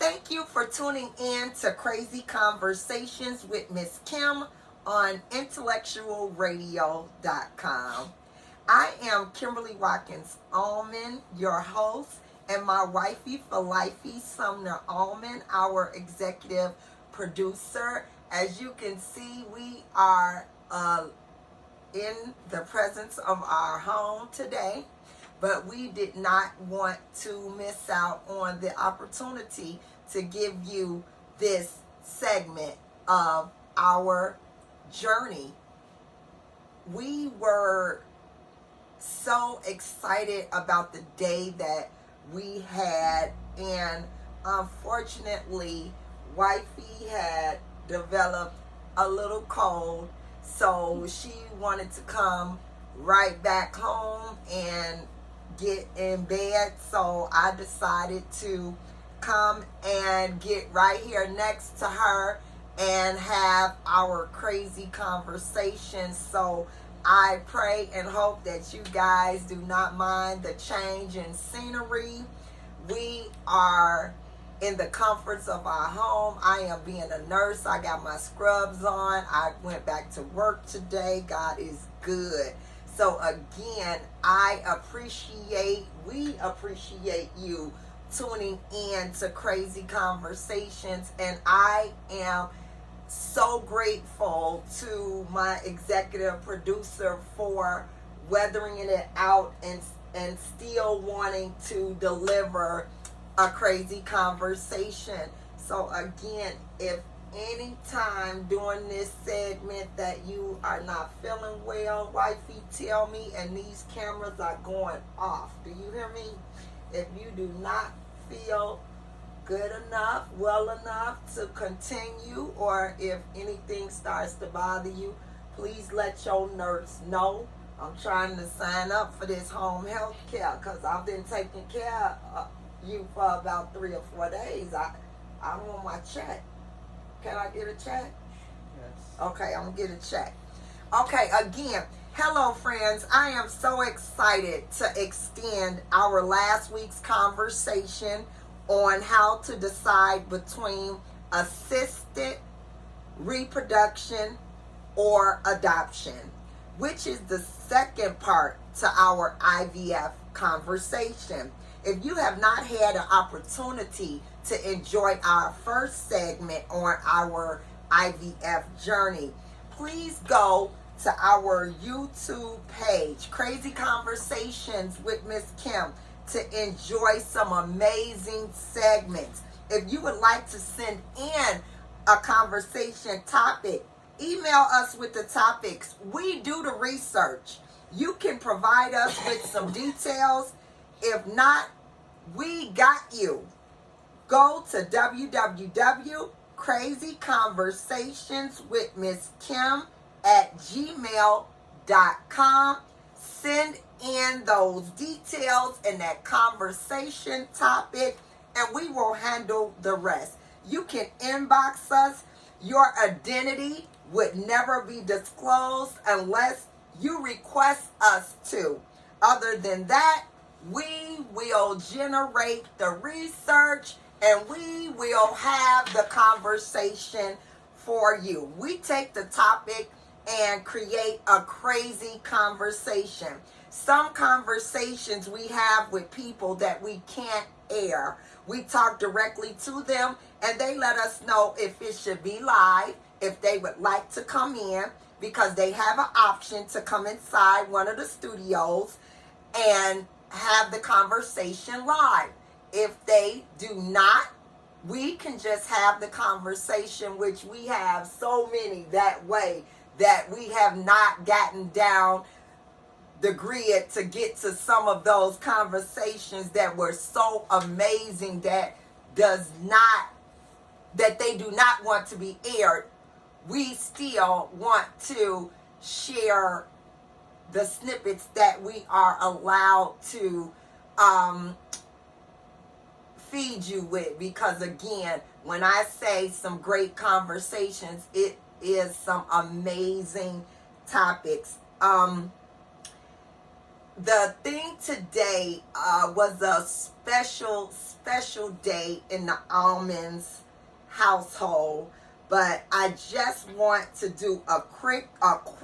Thank you for tuning in to Crazy Conversations with Miss Kim on intellectualradio.com. I am Kimberly Watkins Allman, your host, and my wifey for lifey, Sumner Allman, our executive producer. As you can see, we are in the presence of our home today, but we did not want to miss out on the opportunity to give you this segment of our journey. We were so excited about the day that we had, and unfortunately, wifey had developed a little cold, so she wanted to come right back home and get in bed. So I decided to come and get right here next to her and have our crazy conversation. So I pray and hope that you guys do not mind the change in scenery. We are in the comforts of our home. I am being a nurse. I got my scrubs on. I went back to work today. God is good. So again, we appreciate you tuning in to Crazy Conversations, and I am so grateful to my executive producer for weathering it out and still wanting to deliver a crazy conversation. So again, if any time during this segment that you are not feeling well, wifey, tell me, and these cameras are going off. Do you hear me? If you do not feel good enough, well enough to continue, or if anything starts to bother you, please let your nurse know. I'm trying to sign up for this home health care because I've been taking care of you for about 3 or 4 days. I want my check. Can I get a check? Yes. Okay, I'm gonna get a check. Okay, again, hello friends. I am so excited to extend our last week's conversation on how to decide between assisted reproduction or adoption, which is the second part to our IVF conversation. If you have not had an opportunity to enjoy our first segment on our IVF journey, please go to our YouTube page, Crazy Conversations with Miss Kim, to enjoy some amazing segments. If you would like to send in a conversation topic, email us with the topics. We do the research. You can provide us with some details. If not, we got you. Go to www.crazyconversationswithmisskim@gmail.com. Send in those details and that conversation topic, and we will handle the rest. You can inbox us. Your identity would never be disclosed unless you request us to. Other than that, we will generate the research and we will have the conversation for you. We take the topic and create a crazy conversation. Some conversations we have with people that we can't air. We talk directly to them and they let us know if it should be live, if they would like to come in, because they have an option to come inside one of the studios and have the conversation live. If they do not, we can just have the conversation, which we have so many that way that we have not gotten down the grid to get to some of those conversations that were so amazing that they do not want to be aired. We still want to share the snippets that we are allowed to feed you with, because again, when I say some great conversations, it is some amazing topics. The thing today was a special day in the Almonds household, but I just want to do a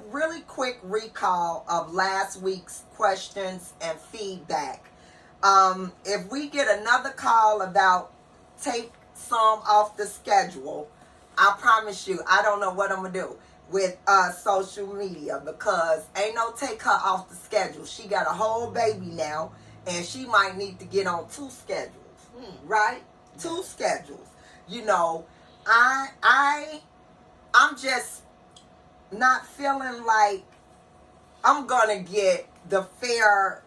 really quick recall of last week's questions and feedback. If we get another call about take some off the schedule, I promise you, I don't know what I'm gonna do with social media, because ain't no take her off the schedule. She got a whole baby now, and she might need to get on 2 schedules, right? 2 schedules. You know, I'm just not feeling like I'm gonna get the fair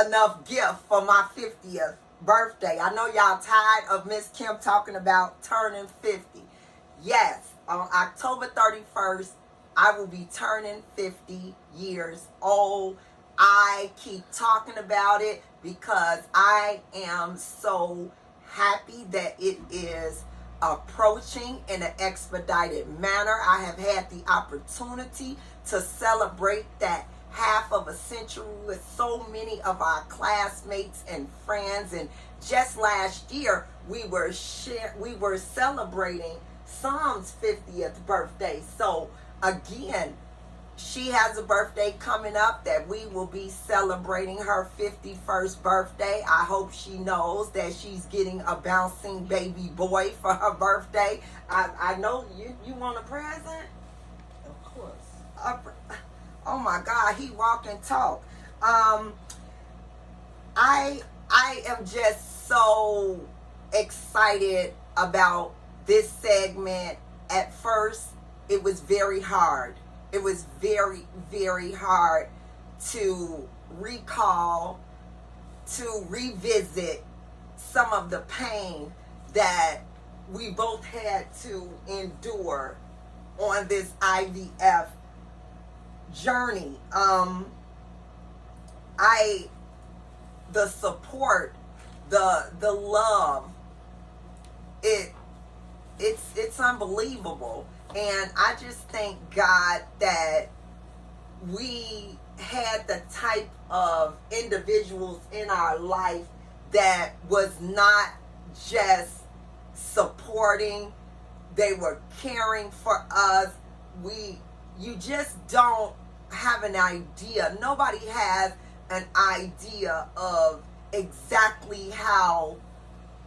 enough gift for my 50th birthday. I know y'all tired of Miss Kim talking about turning 50. Yes, on October 31st, I will be turning 50 years old. I keep talking about it because I am so happy that it is approaching in an expedited manner. I have had the opportunity to celebrate that half of a century with so many of our classmates and friends, and just last year we were celebrating Psalm's 50th birthday. So again, she has a birthday coming up that we will be celebrating her 51st birthday. I hope she knows that she's getting a bouncing baby boy for her birthday. I know you want a present? Of course. Oh my God, he walk and talk. I am just so excited about this segment. At first, it was very hard. It was very, very hard to recall, to revisit some of the pain that we both had to endure on this IVF journey. The support, the love, it's unbelievable. And I just thank God that we had the type of individuals in our life that was not just supporting, they were caring for us. You just don't have an idea. Nobody has an idea of exactly how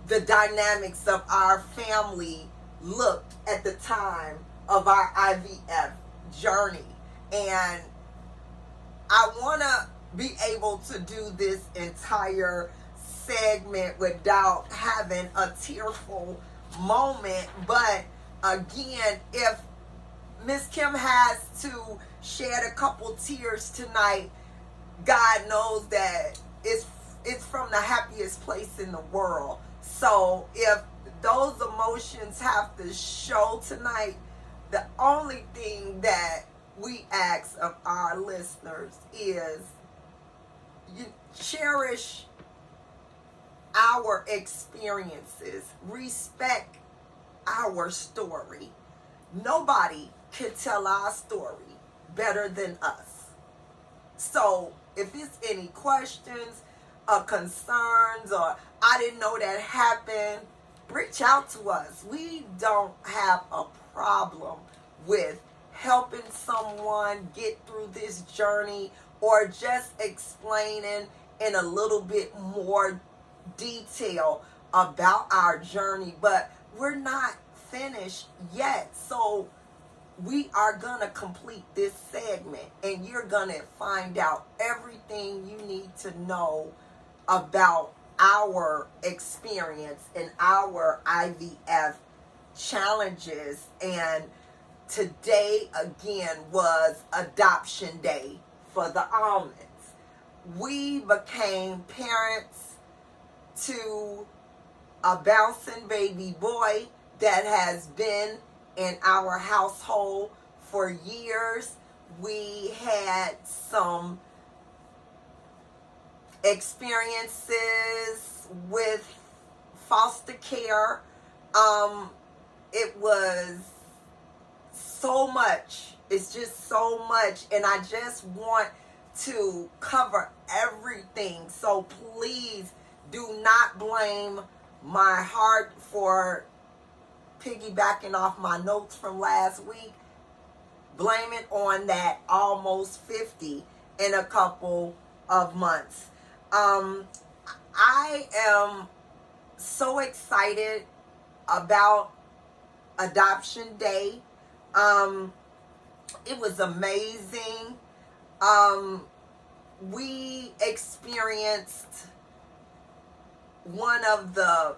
the dynamics of our family looked at the time of our IVF journey. And I want to be able to do this entire segment without having a tearful moment. But again, if Miss Kim has to shed a couple tears tonight, God knows that it's from the happiest place in the world. So if those emotions have to show tonight, the only thing that we ask of our listeners is you cherish our experiences, respect our story. Nobody can tell our story better than us. So if it's any questions or concerns, or I didn't know that happened, reach out to us. We don't have a problem with helping someone get through this journey, or just explaining in a little bit more detail about our journey. But we're not finished yet. So we are going to complete this segment, and you're going to find out everything you need to know about our experience and our IVF challenges. And today again was adoption day for the Almonds. We became parents to a bouncing baby boy that has been in our household for years. We had some experiences with foster care. It was so much. It's just so much. And I just want to cover everything. So please do not blame my heart for piggybacking off my notes from last week. Blame it on that almost 50 in a couple of months. I am so excited about Adoption Day. It was amazing. We experienced one of the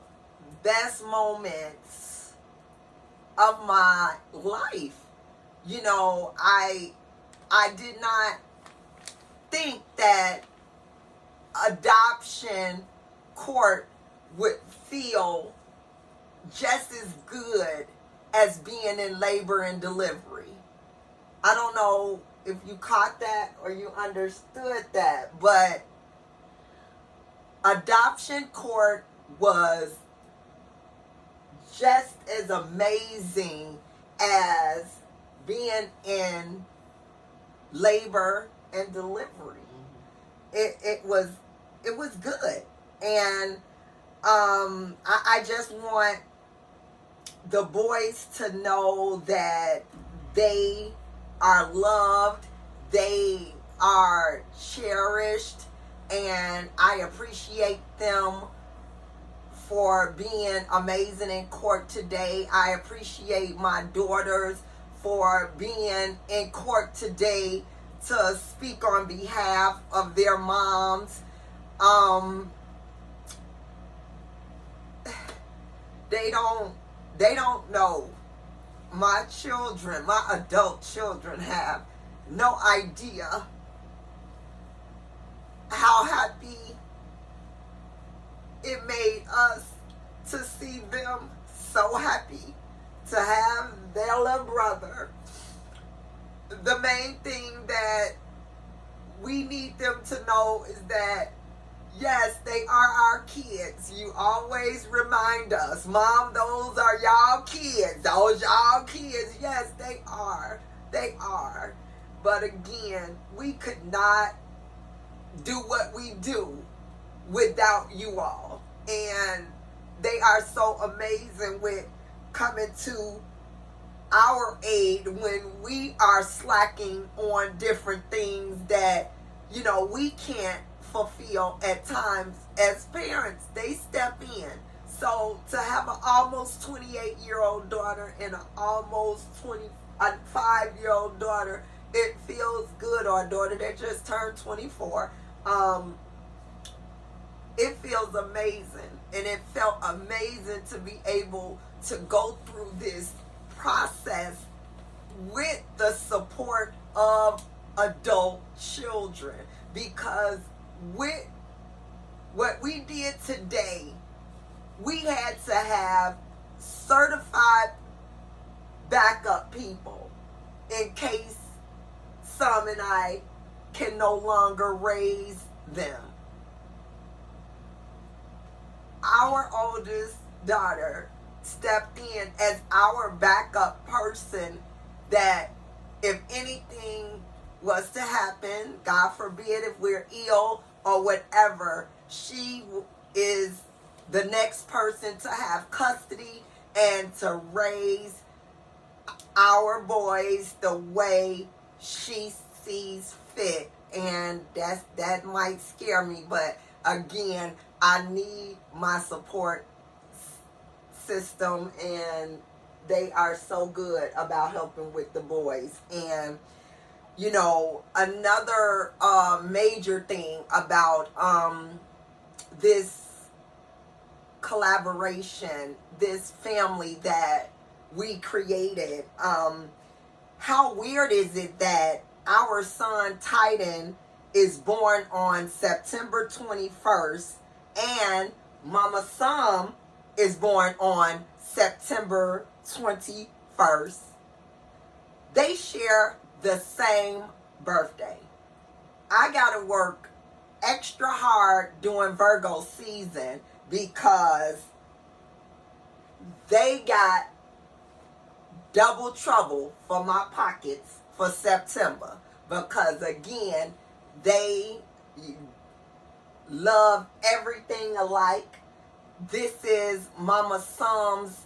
best moments of my life. You know, I did not think that adoption court would feel just as good as being in labor and delivery. I don't know if you caught that or you understood that, but adoption court was just as amazing as being in labor and delivery. It was good. And I just want the boys to know that they are loved, they are cherished, and I appreciate them for being amazing in court today. I appreciate my daughters for being in court today to speak on behalf of their moms. They don't know. My children, my adult children, have no idea how happy it made us to see them so happy to have their little brother. The main thing that we need them to know is that, yes, they are our kids. You always remind us, Mom, those are y'all kids. Those y'all kids. Yes, they are. They are. But again, we could not do what we do without you all. And they are so amazing with coming to our aid when we are slacking on different things that, you know, we can't fulfill at times as parents. They step in. So to have an almost 28-year-old daughter and an almost 25-year-old daughter, it feels good. Or a daughter that just turned 24. It feels amazing, and it felt amazing to be able to go through this process with the support of adult children, because with what we did today, we had to have certified backup people in case Sam and I can no longer raise them. Our oldest daughter stepped in as our backup person, that if anything was to happen, God forbid, if we're ill or whatever, she is the next person to have custody and to raise our boys the way she sees fit. And that might scare me, but again, I need my support system, and they are so good about helping with the boys. And you know, another major thing about this collaboration, this family that we created, how weird is it that our son Titan is born on September 21st and Mama Sam is born on September 21st. They share the same birthday. I got to work extra hard during Virgo season because they got double trouble for my pockets for September. Because again, They love everything alike. This is Mama Sum's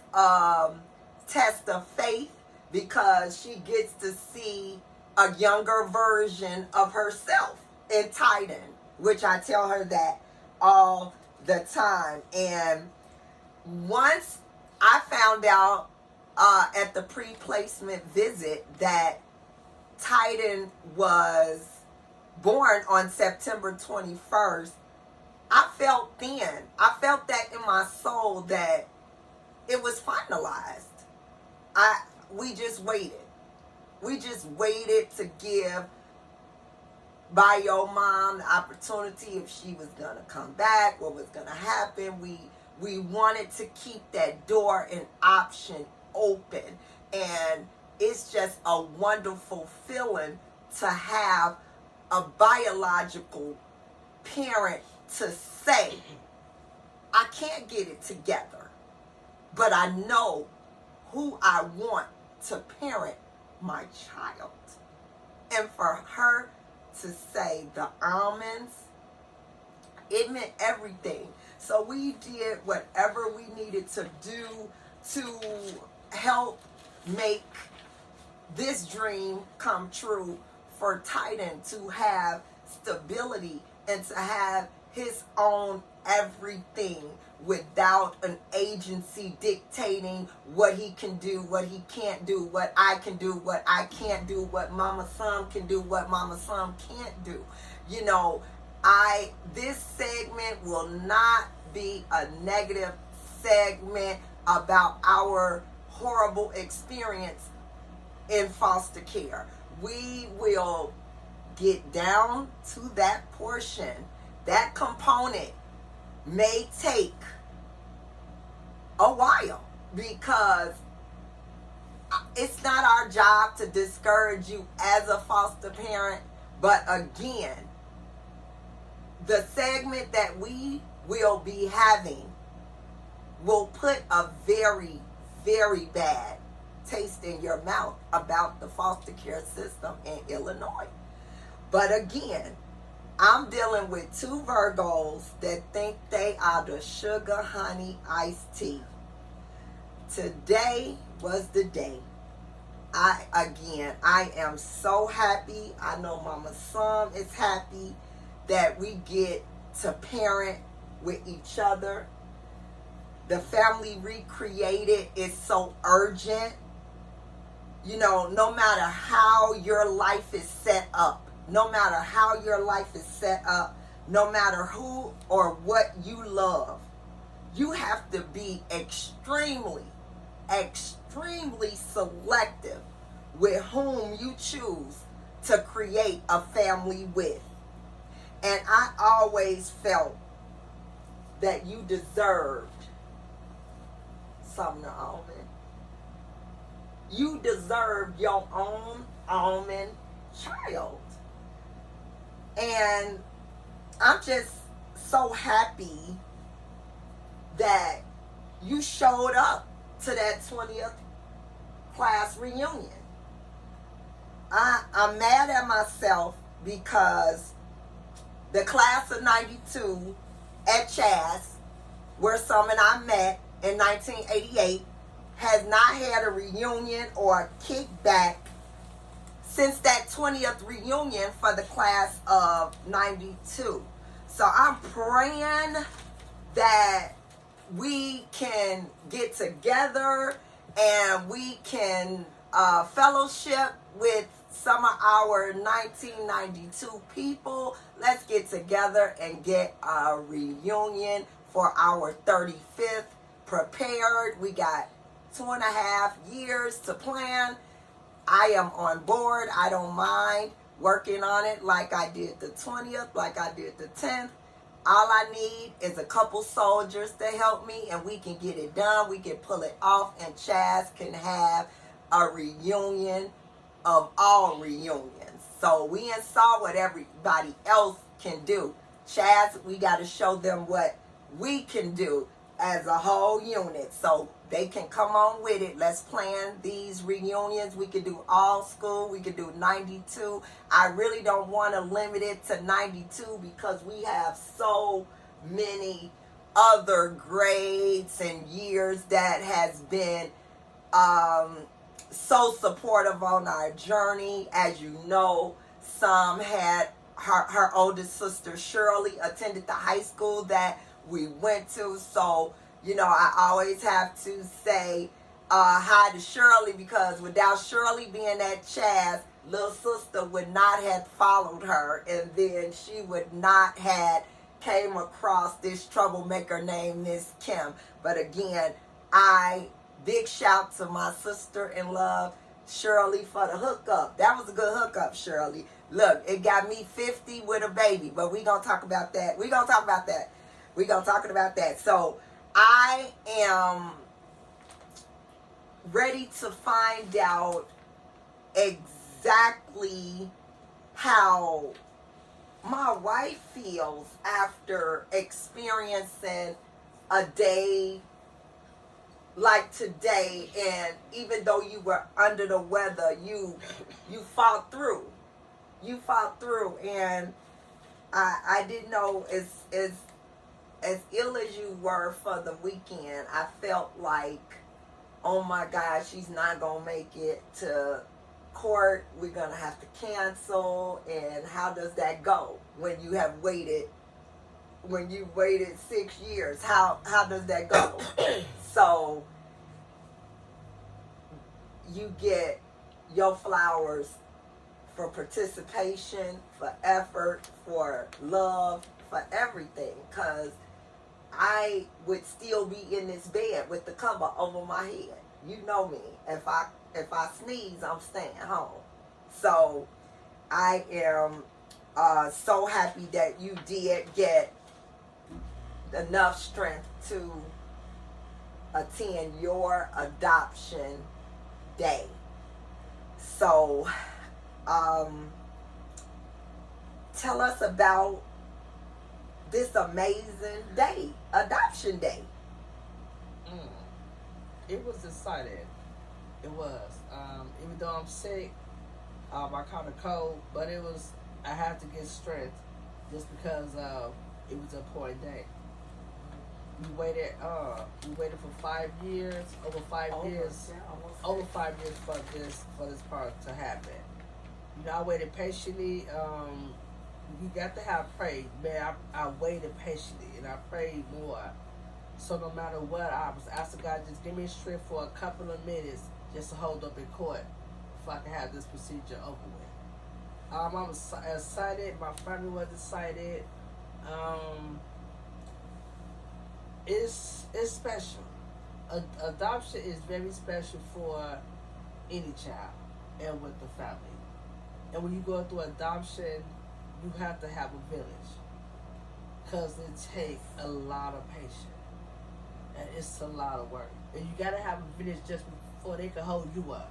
test of faith, because she gets to see a younger version of herself in Titan, which I tell her that all the time. And once I found out at the pre-placement visit that Titan was born on September 21st, I felt then, I felt that in my soul that it was finalized. We just waited. We just waited to give Bio Mom the opportunity if she was going to come back, what was going to happen. We wanted to keep that door and option open. And it's just a wonderful feeling to have a biological parent to say, I can't get it together, but I know who I want to parent my child. And for her to say the almonds, it meant everything. So we did whatever we needed to do to help make this dream come true for Titan, to have stability and to have his own everything without an agency dictating what he can do, what he can't do, what I can do, what I can't do, what Mama Sam can do, what Mama Sam can't do. You know, this segment will not be a negative segment about our horrible experience in foster care. We will get down to that portion. That component may take a while, because it's not our job to discourage you as a foster parent. But again, the segment that we will be having will put a very, very bad taste in your mouth about the foster care system in Illinois. But again, I'm dealing with two Virgos that think they are the sugar honey iced tea. Today was the day. I am so happy. I know Mama Sam is happy that we get to parent with each other. The family recreated is so urgent. You know, no matter how your life is set up, no matter how your life is set up, no matter who or what you love, you have to be extremely, extremely selective with whom you choose to create a family with. And I always felt that you deserved Sumner Almond. You deserved your own almond child. And I'm just so happy that you showed up to that 20th class reunion. I'm mad at myself because the class of 92 at Chas, where Sam and I met in 1988, has not had a reunion or a kickback since that 20th reunion for the class of 92. So I'm praying that we can get together and we can fellowship with some of our 1992 people. Let's get together and get a reunion for our 35th prepared. We got 2.5 years to plan. I am on board. I don't mind working on it like I did the 20th, like I did the 10th. All I need is a couple soldiers to help me and we can get it done. We can pull it off and Chas can have a reunion of all reunions. So we saw what everybody else can do. Chas, we got to show them what we can do as a whole unit. So they can come on with it. Let's plan these reunions. We could do all school. We could do 92. I really don't want to limit it to 92 because we have so many other grades and years that has been so supportive on our journey. As you know, some had her oldest sister Shirley attended the high school that we went to. So, you know, I always have to say hi to Shirley, because without Shirley being at Chaz, little sister would not have followed her, and then she would not have came across this troublemaker named Miss Kim. But again, big shout to my sister-in-law, Shirley, for the hookup. That was a good hookup, Shirley. Look, it got me 50 with a baby, but we're going to talk about that. We're going to talk about that. We're going to talk about that. So I am ready to find out exactly how my wife feels after experiencing a day like today. And even though you were under the weather, you fought through. You fought through, and I didn't know, as ill as you were for the weekend, I felt like, oh my God, she's not gonna make it to court. We're gonna have to cancel. And how does that go when you have waited? When you waited 6 years, how does that go? So you get your flowers for participation, for effort, for love, for everything. Because I would still be in this bed with the cover over my head. You know me. If I sneeze, I'm staying home. So I am so happy that you did get enough strength to attend your adoption day. So tell us about this amazing day, adoption day. It was exciting. It was. Even though I'm sick, I caught a cold, but I had to get strength just because it was an important day. We waited for 5 years, over 5 years for this part to happen. You know, I waited patiently. You got to have faith, man. I waited patiently and I prayed more. So no matter what, I was asking God, just give me strength for a couple of minutes just to hold up in court if I can have this procedure over with. I was excited. My family was excited. It's special. Adoption is very special for any child and with the family. And when you go through adoption, you have to have a village, because it takes a lot of patience and it's a lot of work. And you gotta have a village just before they can hold you up.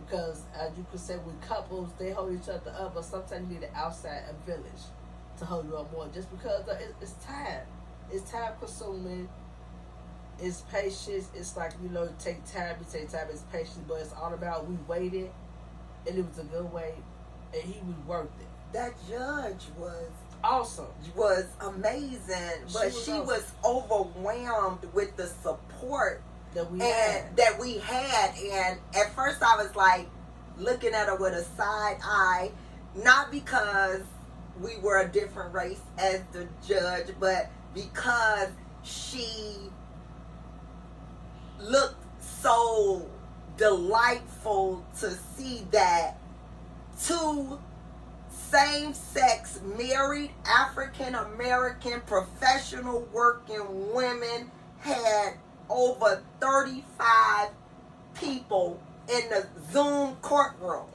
Because as you could say, with couples, they hold each other up, but sometimes you need an outside a village to hold you up more. Just because it's time. It's time consuming. It's patience. It's like, you know, take time. It's patience, but it's all about we waited, and it was a good wait, and he was worth it. That judge was awesome. Was amazing, but she was overwhelmed with the support that we had. And at first I was like looking at her with a side eye, not because we were a different race as the judge, but because she looked so delightful to see that two same-sex married African-American professional working women had over 35 people in the Zoom courtroom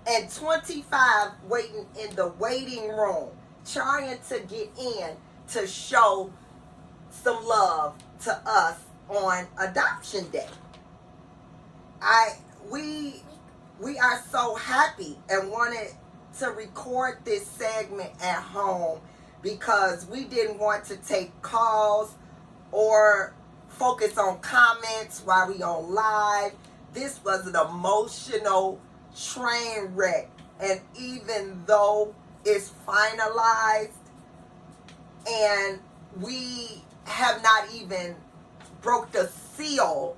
and 25 waiting in the waiting room trying to get in to show some love to us on adoption day. We are so happy and wanted to record this segment at home because we didn't want to take calls or focus on comments while we on live. This was an emotional train wreck. And even though it's finalized and we have not even broke the seal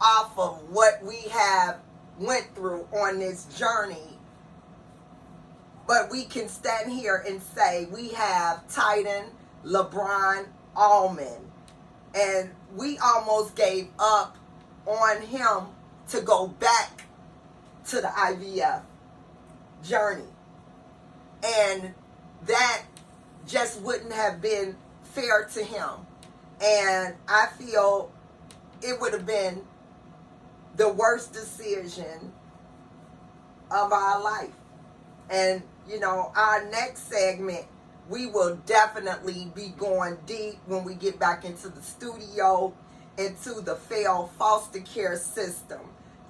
off of what we have went through on this journey, but we can stand here and say we have Titan LeBron Allman, and we almost gave up on him to go back to the IVF journey, and that just wouldn't have been fair to him. And I feel it would have been the worst decision of our life. And you know, our next segment, we will definitely be going deep when we get back into the studio, into the failed foster care system,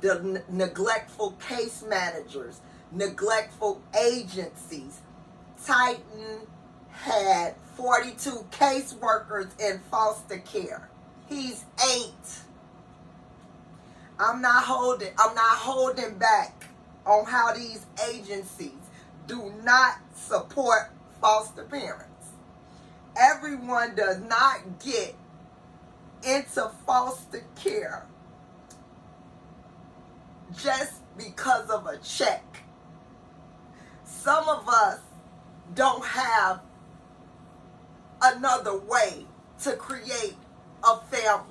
the neglectful case managers, neglectful agencies. Titan had 42 caseworkers in foster care. He's 8. I'm not holding back on how these agencies do not support foster parents. Everyone does not get into foster care just because of a check. Some of us don't have another way to create a family.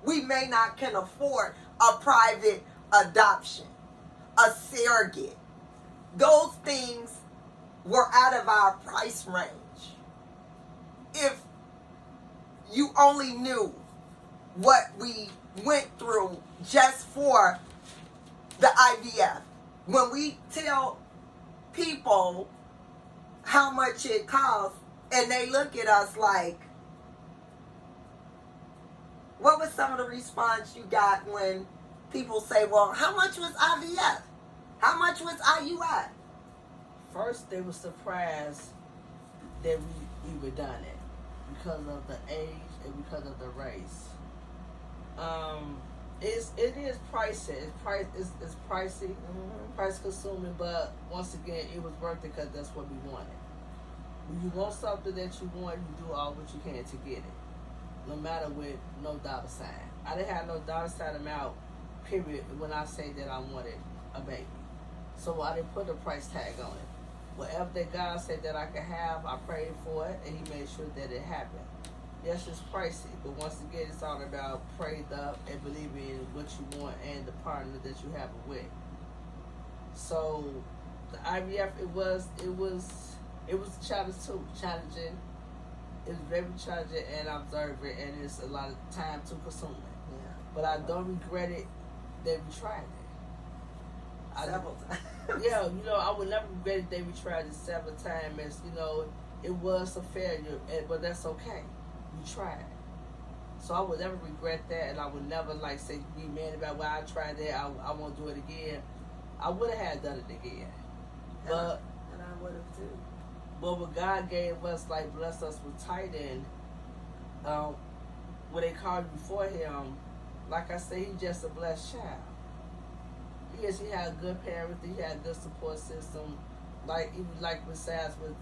We may not can afford a private adoption, a surrogate. Those things were out of our price range. If you only knew what we went through just for the IVF. When we tell people how much it costs, and they look at us like, what was some of the response you got when people say, well, how much was IVF? How much was IUI? First, they were surprised that we even done it because of the age and because of the race. It is pricey. It's pricey, price consuming, but once again, it was worth it because that's what we wanted. When you want something that you want, you do all what you can to get it, no matter with no dollar sign. I didn't have no dollar sign amount, period, when I say that I wanted a baby. So I didn't put a price tag on it. Whatever that God said that I could have, I prayed for it, and He made sure that it happened. Yes, it's pricey, but once again, it's all about prayed up and believing in what you want and the partner that you have it with. So the IVF, it was challenging. It's very challenging and observant, and it's a lot of time to consume it. Yeah. But I don't regret it that we tried it. Several times. Yeah, you know, I would never regret it that we tried it several times. As you know, it was a failure, but that's okay. We tried. So I would never regret that, and I would never say be mad about why I tried that. I won't do it again. I would have done it again, And I would have too. But what God gave us, blessed us with Titan, when they called me before Him, like I said, He's just a blessed child. He had good parents, he had a good support system. Besides with,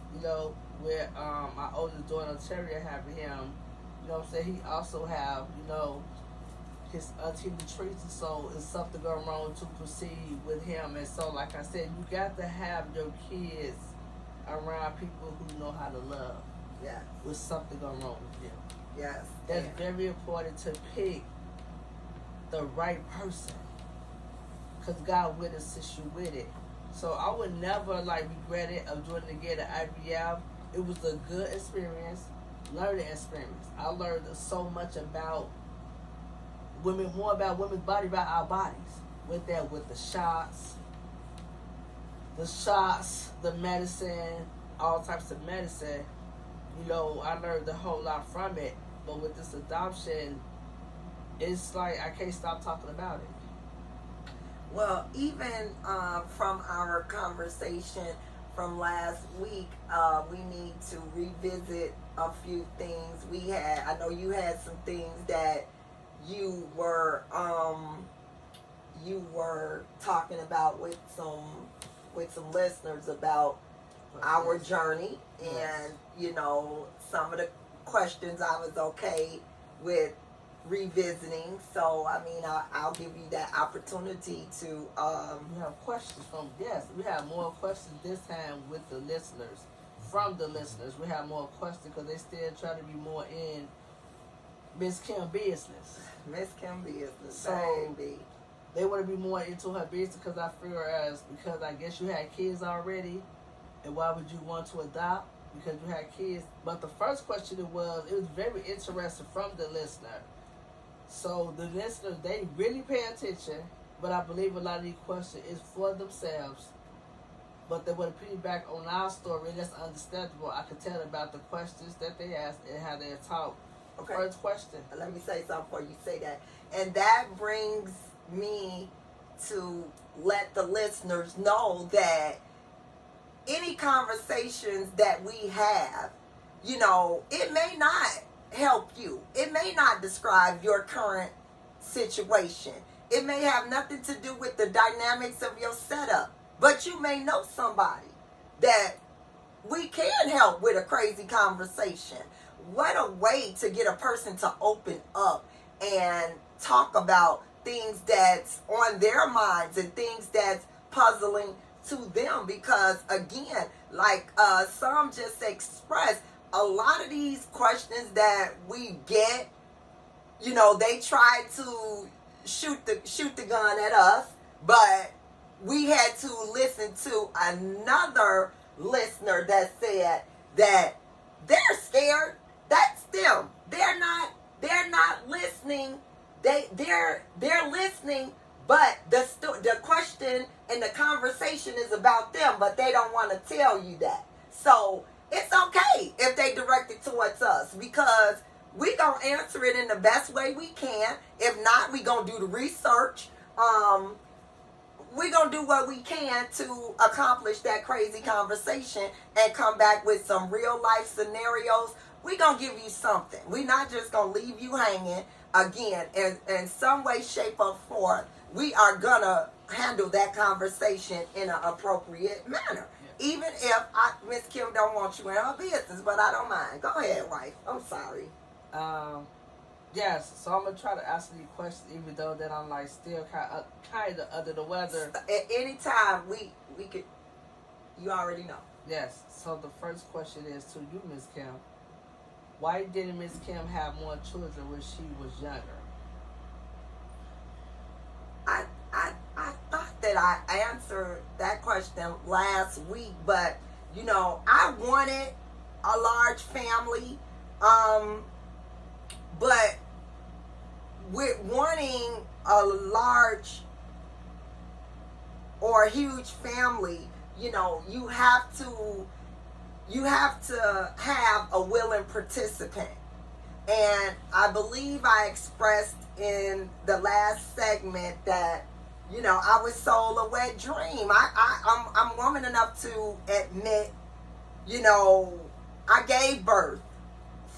where my oldest daughter Terry having him, what I'm saying, he also have, his auntie Teresa, so it's something going wrong to proceed with him. And so, like I said, you got to have your kids around people who know how to love. Yes. With something going wrong with them. Yes. That's very important to pick the right person. Because God will assist you with it. So I would never regret it of doing it again at IVF. It was a good experience, learning experience. I learned so much about women, more about women's body, about our bodies. With the shots, the medicine, all types of medicine. I learned a whole lot from it. But with this adoption, it's I can't stop talking about it. Well, even from our conversation, from last week. We need to revisit a few things. I know you had some things that you were talking about with some listeners about our journey, and some of the questions I was okay with revisiting. So I mean, I'll give you that opportunity to. We have questions from we have more questions this time with the listeners. From the listeners, we have more questions because they still try to be more in Miss Kim business. Miss Kim business, So baby. they want to be more into her business because I guess you had kids already, and why would you want to adopt? Because you had kids. But the first question it was very interesting from the listener. So the listeners, they really pay attention, but I believe a lot of these questions is for themselves. But they want to piggyback on our story, and that's understandable. I can tell about the questions that they asked and how they talk. Okay. First question. Let me say something before you say that. And that brings me to let the listeners know that any conversations that we have, it may not help you. It may not describe your current situation. It may have nothing to do with the dynamics of your setup. But you may know somebody that we can help with a crazy conversation. What a way to get a person to open up and talk about things that's on their minds and things that's puzzling to them. Because again, like some just expressed, a lot of these questions that we get, they try to shoot the gun at us, but we had to listen to another listener that said that they're scared. That's them. They're not listening. They're listening, but the question and the conversation is about them, but they don't want to tell you that. So it's okay if they direct it towards us, because we gonna answer it in the best way we can. If not, we gonna do the research. We gonna do what we can to accomplish that crazy conversation and come back with some real life scenarios. We gonna give you something. We not just gonna leave you hanging. Again, in some way, shape, or form, we are gonna handle that conversation in an appropriate manner. Yeah. Even if Miss Kim don't want you in her business, but I don't mind. Go ahead, wife. I'm sorry. Yes, so I'm gonna try to answer these questions, even though that I'm like still kind of under the weather. At any time we could, you already know. Yes. So the first question is to you, Miss Kim. Why didn't Miss Kim have more children when she was younger? I thought that I answered that question last week, but I wanted a large family, but with wanting a large or a huge family, you have to have a willing participant. And I believe I expressed in the last segment that, I was sold a wet dream. I'm woman enough to admit, I gave birth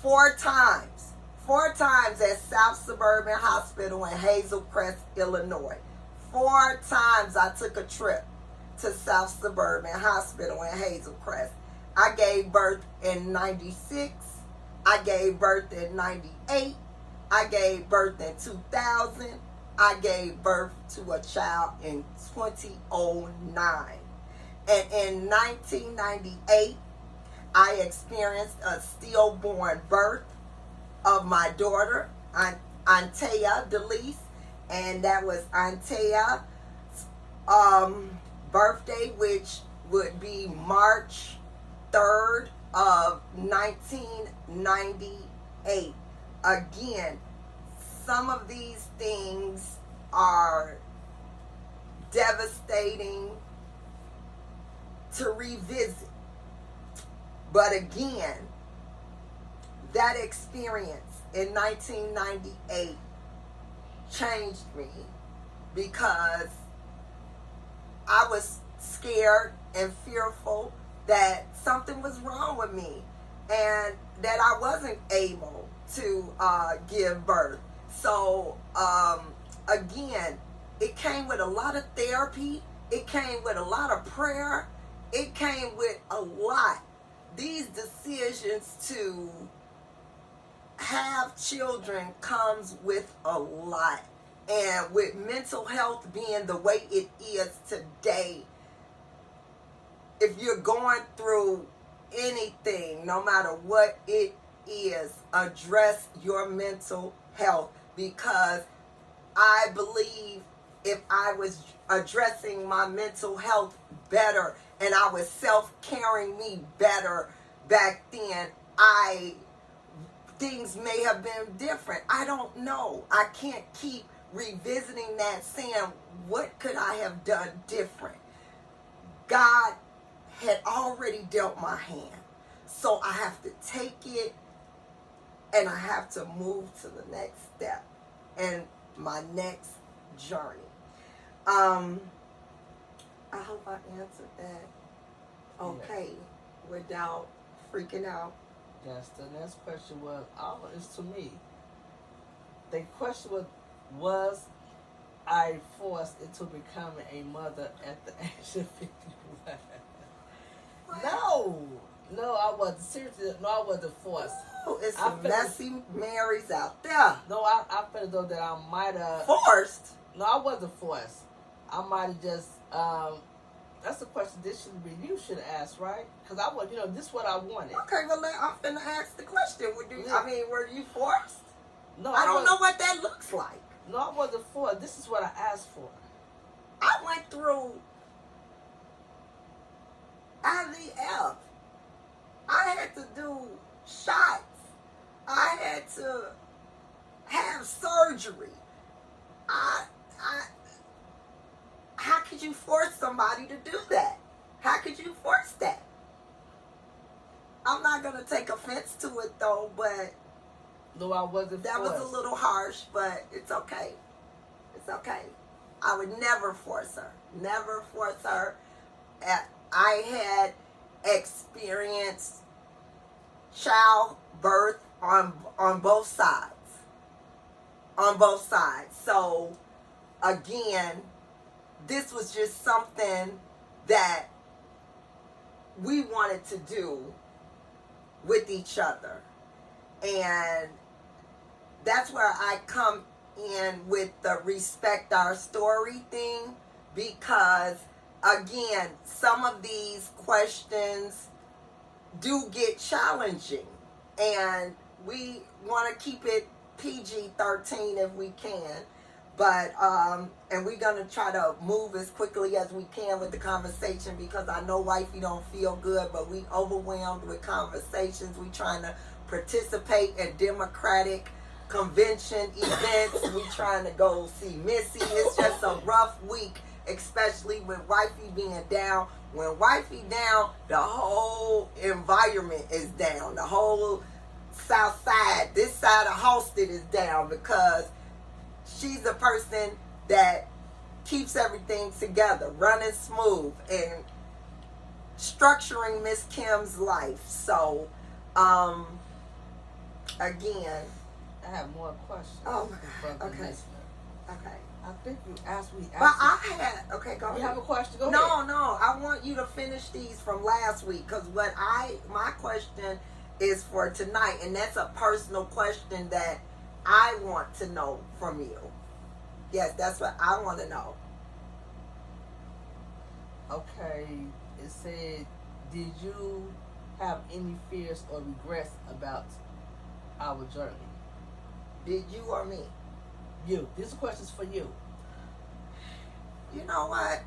4 times. 4 times at South Suburban Hospital in Hazel Crest, Illinois. 4 times I took a trip to South Suburban Hospital in Hazel Crest. I gave birth in 96. I gave birth in 98. I gave birth in 2000. I gave birth to a child in 2009. And in 1998, I experienced a stillborn birth of my daughter, Antea DeLise, and that was Antea's birthday, which would be March 3rd of 1998. Again, some of these things are devastating to revisit. But again, that experience in 1998 changed me, because I was scared and fearful that something was wrong with me and that I wasn't able to give birth. So, again, it came with a lot of therapy. It came with a lot of prayer. It came with a lot. These decisions to have children comes with a lot. And with mental health being the way it is today, if you're going through anything, no matter what it is, address your mental health, because I believe if I was addressing my mental health better and I was self-caring me better back then, things may have been different. I don't know. I can't keep revisiting that, saying, what could I have done different? God had already dealt my hand. So I have to take it and I have to move to the next step and my next journey. I hope I answered that okay without freaking out. Yes, the next question is to me. The question was I forced into becoming a mother at the age of 51? No, I wasn't. Seriously, no, I wasn't forced. Oh, it's some messy Marys out there. No, I felt though that I might have... Forced? No, I wasn't forced. I might have just... that's the question this should be. You should ask, right? Because I was, this is what I wanted. Okay, well, I'm finna ask the question. Were you forced? No, I don't know what that looks like. No, I wasn't forced. This is what I asked for. I went through IVF. I had to do shots. I had to have surgery. How could you force somebody to do that? How could you force that? I'm not going to take offense to it, though, but... No, I wasn't that forced. was a little harsh, but it's okay. It's okay. I would never force her. Never force her. I had experienced childbirth on both sides. On both sides. So, again, this was just something that we wanted to do with each other. And that's where I come in with the respect our story thing, because again, some of these questions do get challenging and we want to keep it PG-13 if we can, but and we're gonna try to move as quickly as we can with the conversation, because I know wifey don't feel good, but we overwhelmed with conversations. We trying to participate in Democratic convention events. We trying to go see Missy. It's just a rough week, especially with wifey being down. When wifey down, the whole environment is down. The whole south side, this side of Halsted is down, because she's a person that keeps everything together, running smooth, and structuring Miss Kim's life. So, again, I have more questions. Oh my God. From the Okay. listener. Okay. I think you asked me. But I had, okay, go ahead. You have a question? Go No, ahead. I want you to finish these from last week, because my question is for tonight, and that's a personal question that I want to know from you. Yes, that's what I want to know. Okay. It said, did you have any fears or regrets about our journey? Did you or me? You. This question is for you. You know what?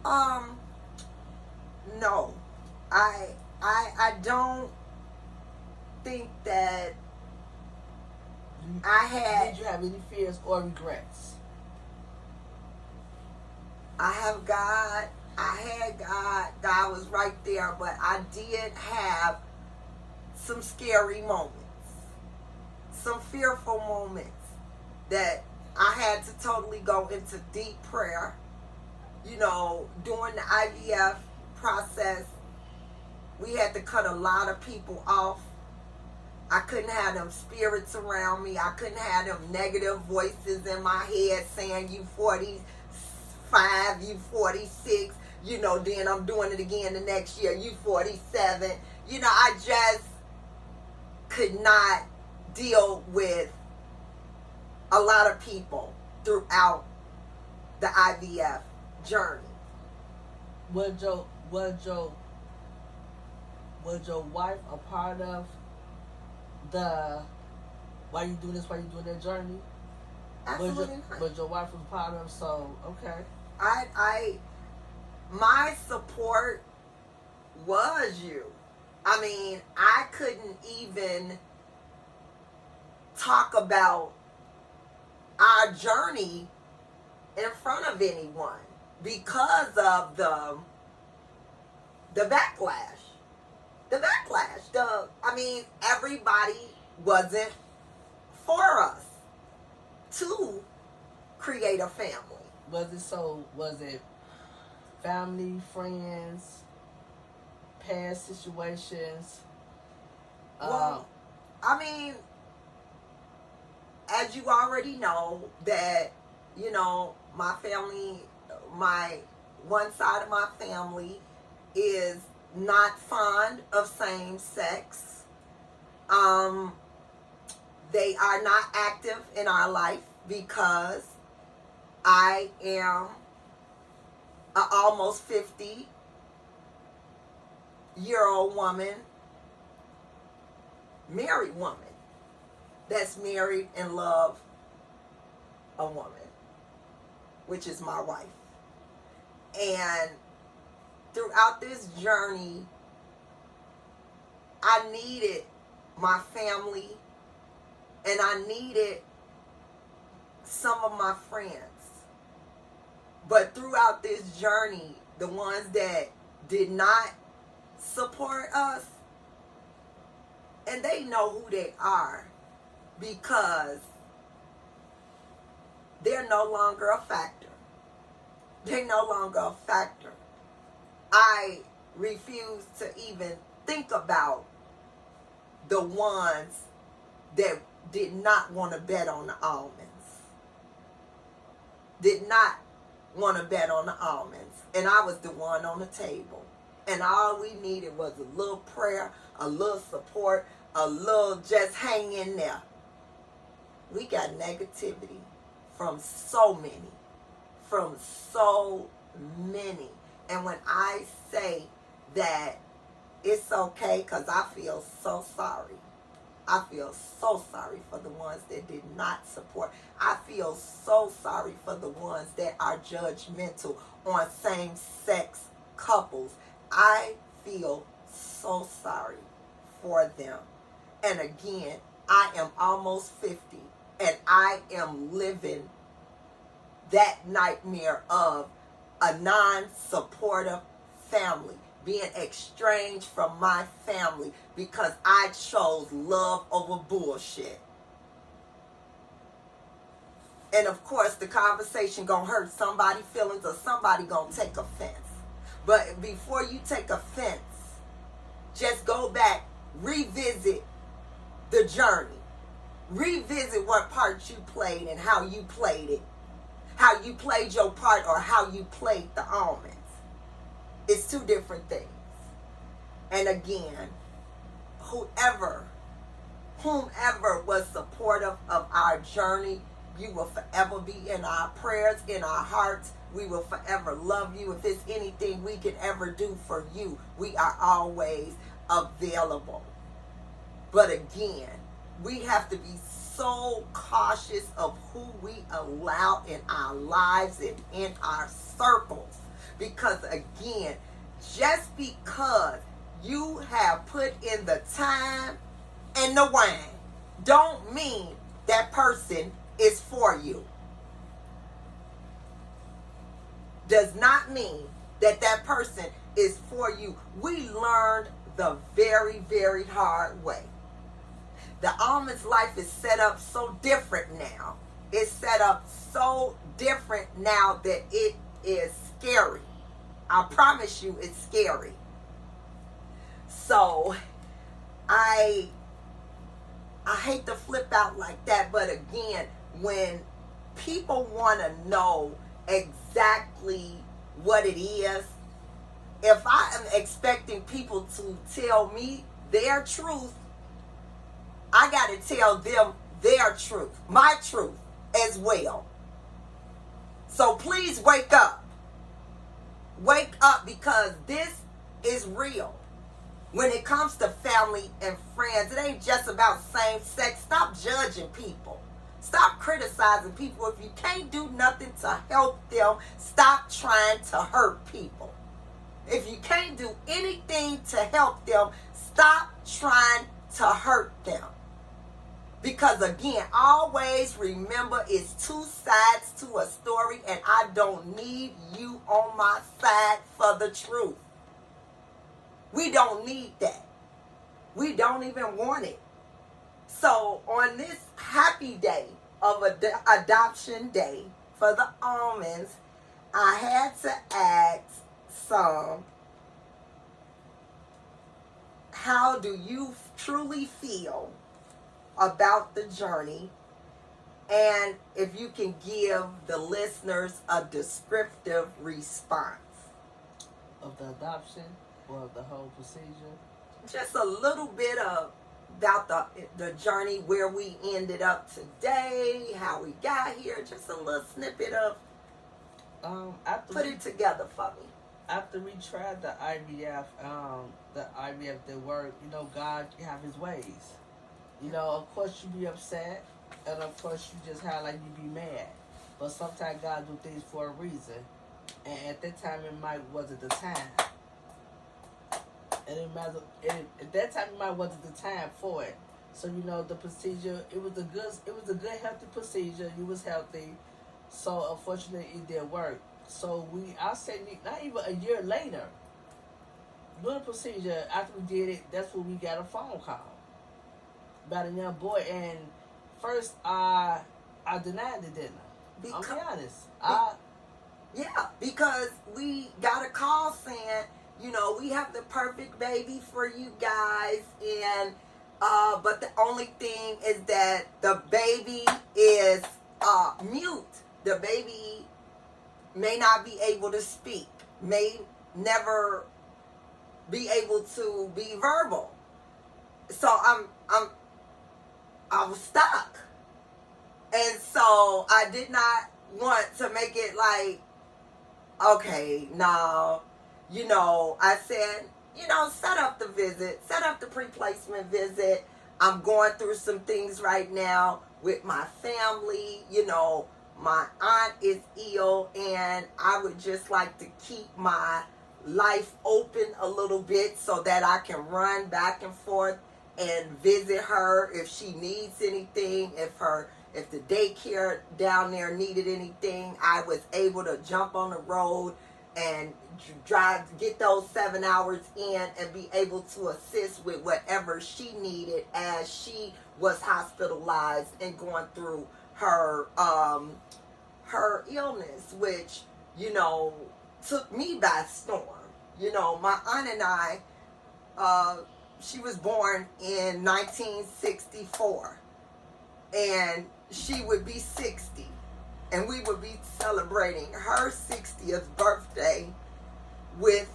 No. I don't think that I had... Did you have any fears or regrets? I have God. I had God. God was right there. But I did have some scary moments. Some fearful moments that I had to totally go into deep prayer. You know, during the IVF process, We had to cut a lot of people off. I couldn't have them spirits around me. I couldn't have them negative voices in my head saying you 45, you 46, then I'm doing it again the next year, you 47. I just could not deal with a lot of people throughout the IVF journey. Was your wife a part of why you doing this, why you doing that journey? Absolutely. Was your wife was part of, so okay. My support was you. I mean, I couldn't even talk about our journey in front of anyone because of the backlash. Everybody wasn't for us to create a family. Was it family, friends, past situations? Well, as you already know, that, my family, my one side of my family is not fond of same sex. They are not active in our life because I am an almost 50-year-old woman, married woman, that's married and love a woman, which is my wife. And throughout this journey, I needed my family and I needed some of my friends. But throughout this journey, the ones that did not support us, and they know who they are because they're no longer a factor. They're no longer a factor. I refuse to even think about the ones that did not want to bet on the almonds. Did not want to bet on the almonds. And I was the one on the table. And all we needed was a little prayer, a little support, a little just hang in there. We got negativity from so many. And when I say that it's okay, because I feel so sorry. I feel so sorry for the ones that did not support. I feel so sorry for the ones that are judgmental on same-sex couples. I feel so sorry for them. And again, I am almost 50, and I am living that nightmare of a non-supportive family, being estranged from my family because I chose love over bullshit. And of course, the conversation gonna hurt somebody's feelings or somebody gonna take offense. But before you take offense, just go back, revisit the journey. Revisit what part you played and how you played it. How you played your part or how you played the almonds. It's two different things. And again, whomever was supportive of our journey, you will forever be in our prayers, in our hearts. We will forever love you. If there's anything we can ever do for you, we are always available. But again, we have to be so cautious of who we allow in our lives and in our circles. Because again, just because you have put in the time and the wine, don't mean that person is for you. Does not mean that that person is for you. We learned the very, very hard way. The almond's life is set up so different now. It's set up so different now that it is scary. I promise you it's scary. So I hate to flip out like that, but again, when people want to know exactly what it is, if I am expecting people to tell me their truth, I got to tell them their truth, my truth as well. So please wake up. Wake up, because this is real. When it comes to family and friends, it ain't just about same sex. Stop judging people. Stop criticizing people. If you can't do nothing to help them, stop trying to hurt people. If you can't do anything to help them, stop trying to hurt them. Because again, always remember, it's two sides to a story, and I don't need you on my side for the truth. We don't need that. We don't even want it. So on this happy day of adoption day for the almonds, I had to ask some, how do you truly feel about the journey? And if you can give the listeners a descriptive response. Of the adoption or of the whole procedure? Just a little bit about the journey, where we ended up today, how we got here, just a little snippet of, put it together for me. After we tried the IVF did work, God have his ways. Of course you be upset, and of course you just have, like, you be mad. But sometimes God do things for a reason. And at that time it might wasn't the time. And at that time it might wasn't the time for it. So the procedure, it was a good healthy procedure. You was healthy. So unfortunately it didn't work. So I'll say not even a year later, doing the procedure, after we did it, that's when we got a phone call about a young boy. And first I denied it, didn't I? I'll be honest. Yeah, because we got a call saying, we have the perfect baby for you guys, and but the only thing is that the baby is mute. The baby may not be able to speak, may never be able to be verbal. So I was stuck, and so I did not want to make it like, okay, no, I said, set up the visit, set up the pre-placement visit. I'm going through some things right now with my family. My aunt is ill, and I would just like to keep my life open a little bit so that I can run back and forth and visit her if she needs anything, if the daycare down there needed anything. I was able to jump on the road and drive, get those 7 hours in, and be able to assist with whatever she needed as she was hospitalized and going through her illness, which, took me by storm. My aunt and I, she was born in 1964, and she would be 60, and we would be celebrating her 60th birthday with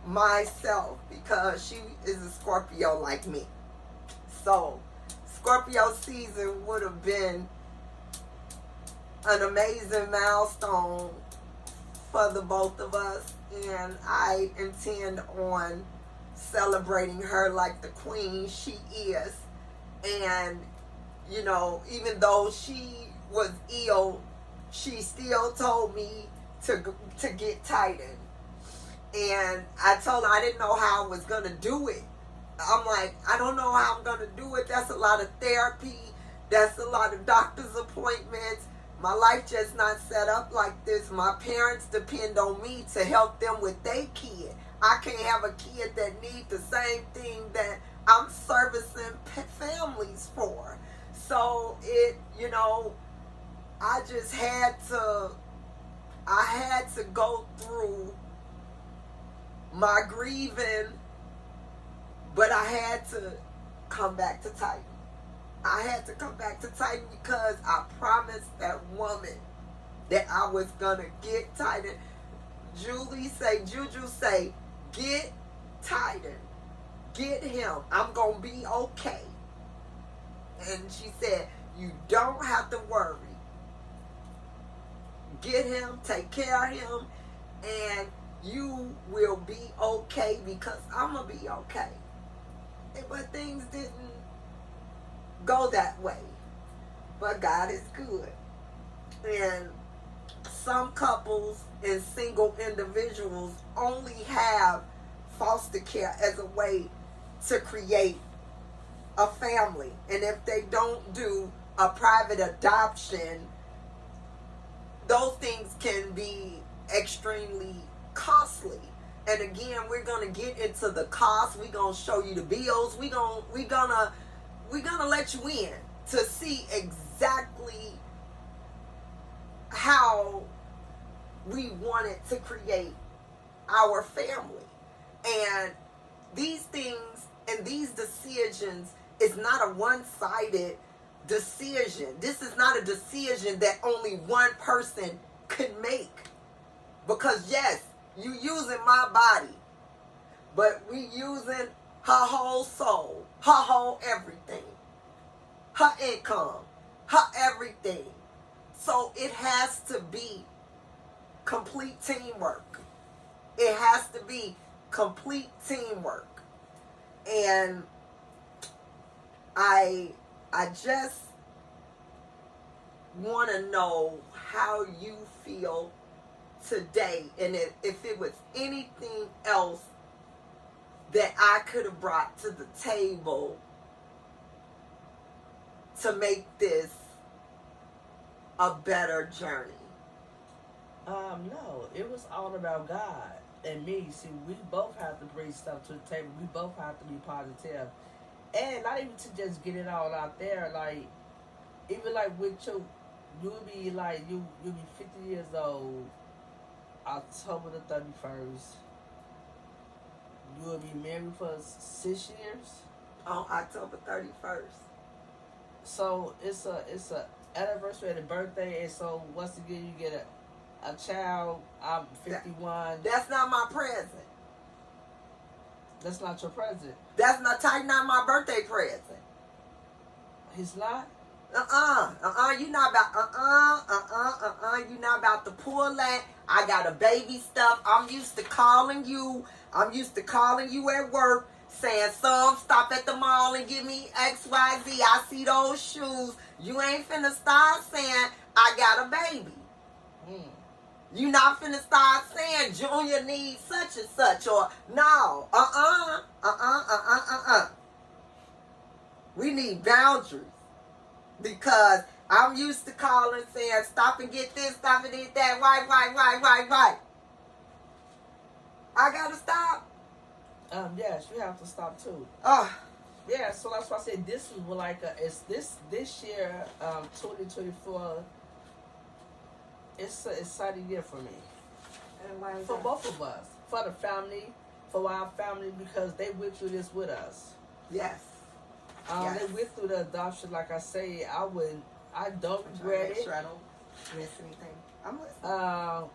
myself, because she is a Scorpio like me. So Scorpio season would have been an amazing milestone for the both of us, and I intend on celebrating her like the queen she is. And even though she was ill, she still told me to get tightened. And I told her I didn't know how I was going to do it. I'm like, I don't know how I'm going to do it. That's a lot of therapy. That's a lot of doctor's appointments. My life just not set up like this. My parents depend on me to help them with their kid. I can't have a kid that needs the same thing that I'm servicing families for. So I just had to go through my grieving But I had to come back to Titan. I had to come back to Titan because I promised that woman that I was going to get Titan. Juju say, get Titan. Get him. I'm going to be okay. And she said, you don't have to worry. Get him, take care of him, and you will be okay because I'm going to be okay. But things didn't go that way. But God is good. And some couples and single individuals only have foster care as a way to create a family. And if they don't do a private adoption, those things can be extremely costly. And again, we're going to get into the cost. We're going to show you the bills. We're gonna let you in to see exactly how we wanted to create our family. And these things and these decisions is not a one-sided decision. This is not a decision that only one person could make. Because yes, you using my body, but we using her whole soul, her whole everything, her income, her everything. So it has to be complete teamwork. It has to be complete teamwork. And I just want to know how you feel today, and if it was anything else that I could have brought to the table to make this a better journey. No, it was all about God and me. See, we both have to bring stuff to the table. We both have to be positive. And not even to just get it all out there, like, even like with you'll be 50 years old, October the 31st. You will be married for 6 years? On October 31st. So it's a anniversary and a birthday, and so once again you get a child. I'm 51. That's not my present. That's not your present. That's not my birthday present. He's not? You not about you not about to pull that. I got a baby stuff. I'm used to calling you at work saying, "Son, stop at the mall and give me XYZ. I see those shoes." You ain't finna start saying, "I got a baby." You not finna start saying Junior needs such and such, or no. We need boundaries. Because I'm used to calling saying, "Stop and get this, stop and get that, right. I gotta stop. Yes, you have to stop too. Yeah, so that's why I said this is like this year, 2024. It's an exciting year for me. And why is for that? both of us, for the family, for our family, because they went through this with us. Yes. They went through the adoption. Like I say, I don't regret it. Sure I don't miss anything. I'm listening.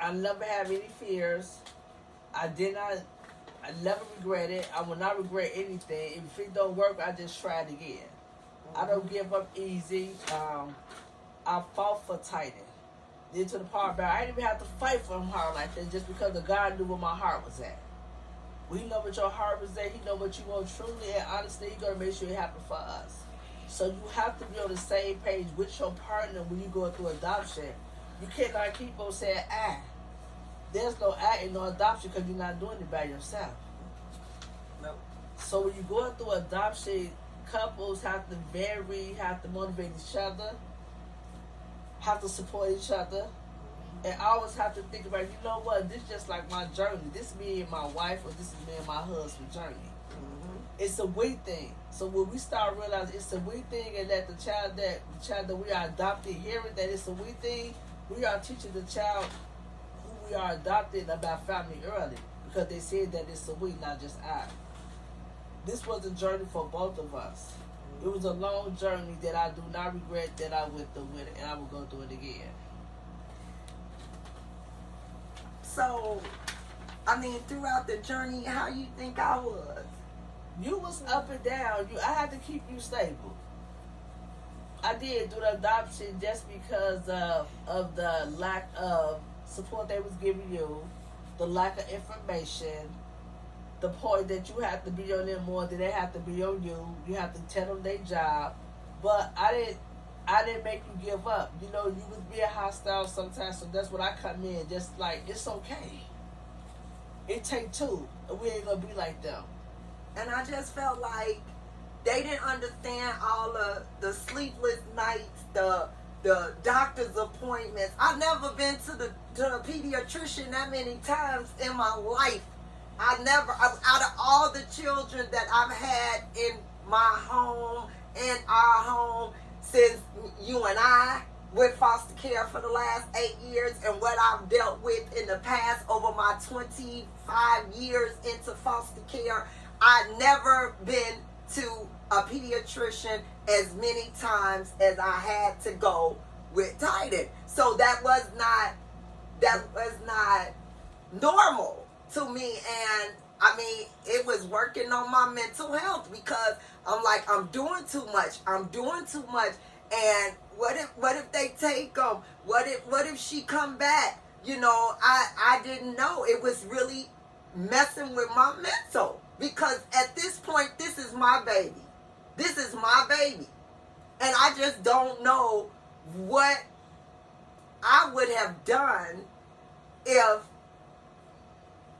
I never have any fears. I never regret it. I will not regret anything. If it don't work, I just try it again. I don't give up easy. I fought for Titan. Then to the part where I didn't even have to fight for him hard like that, just because the God knew where my heart was at. Well, He know what your heart was at. He know what you want truly and honestly. He's gonna make sure it happen for us. So you have to be on the same page with your partner when you go through adoption. You cannot keep on saying There's no in no adoption because you're not doing it by yourself. No. So when you go through adoption, couples have to motivate each other, have to support each other, and always have to think about, you know what, this is just like my journey. This is me and my wife, or this is me and my husband's journey. It's a we thing. So when we start realizing it's a we thing, and that the child that we are adopted, hearing that it's a we thing, we are teaching the child who we are adopted about family early, because they said that it's a we, not just I. this was a journey for both of us. It was a long journey that I do not regret that I went through with it, and I will go through it again. So, I mean, throughout the journey, how you think I was? You was up and down. I had to keep you stable. I did do the adoption just because of the lack of support they was giving you, the lack of information, the point that you have to be on them more than they have to be on you. You have to tell them their job. But I didn't make you give up. You know, you was being hostile sometimes, so that's when I come in, just like, it's okay. It take two, and we ain't gonna be like them. And I just felt like they didn't understand all of the sleepless nights, the doctor's appointments. I've never been to the pediatrician that many times in my life. Out of all the children that I've had in my home, in our home, since you and I with foster care for the last 8 years, and what I've dealt with in the past over my 25 years into foster care, I've never been to a pediatrician as many times as I had to go with Titan. So that was not normal to me. And I mean, it was working on my mental health, because I'm like, I'm doing too much. And what if they take them? What if she come back? You know, I didn't know. It was really messing with my mental, because at this point, this is my baby. This is my baby. And I just don't know what I would have done if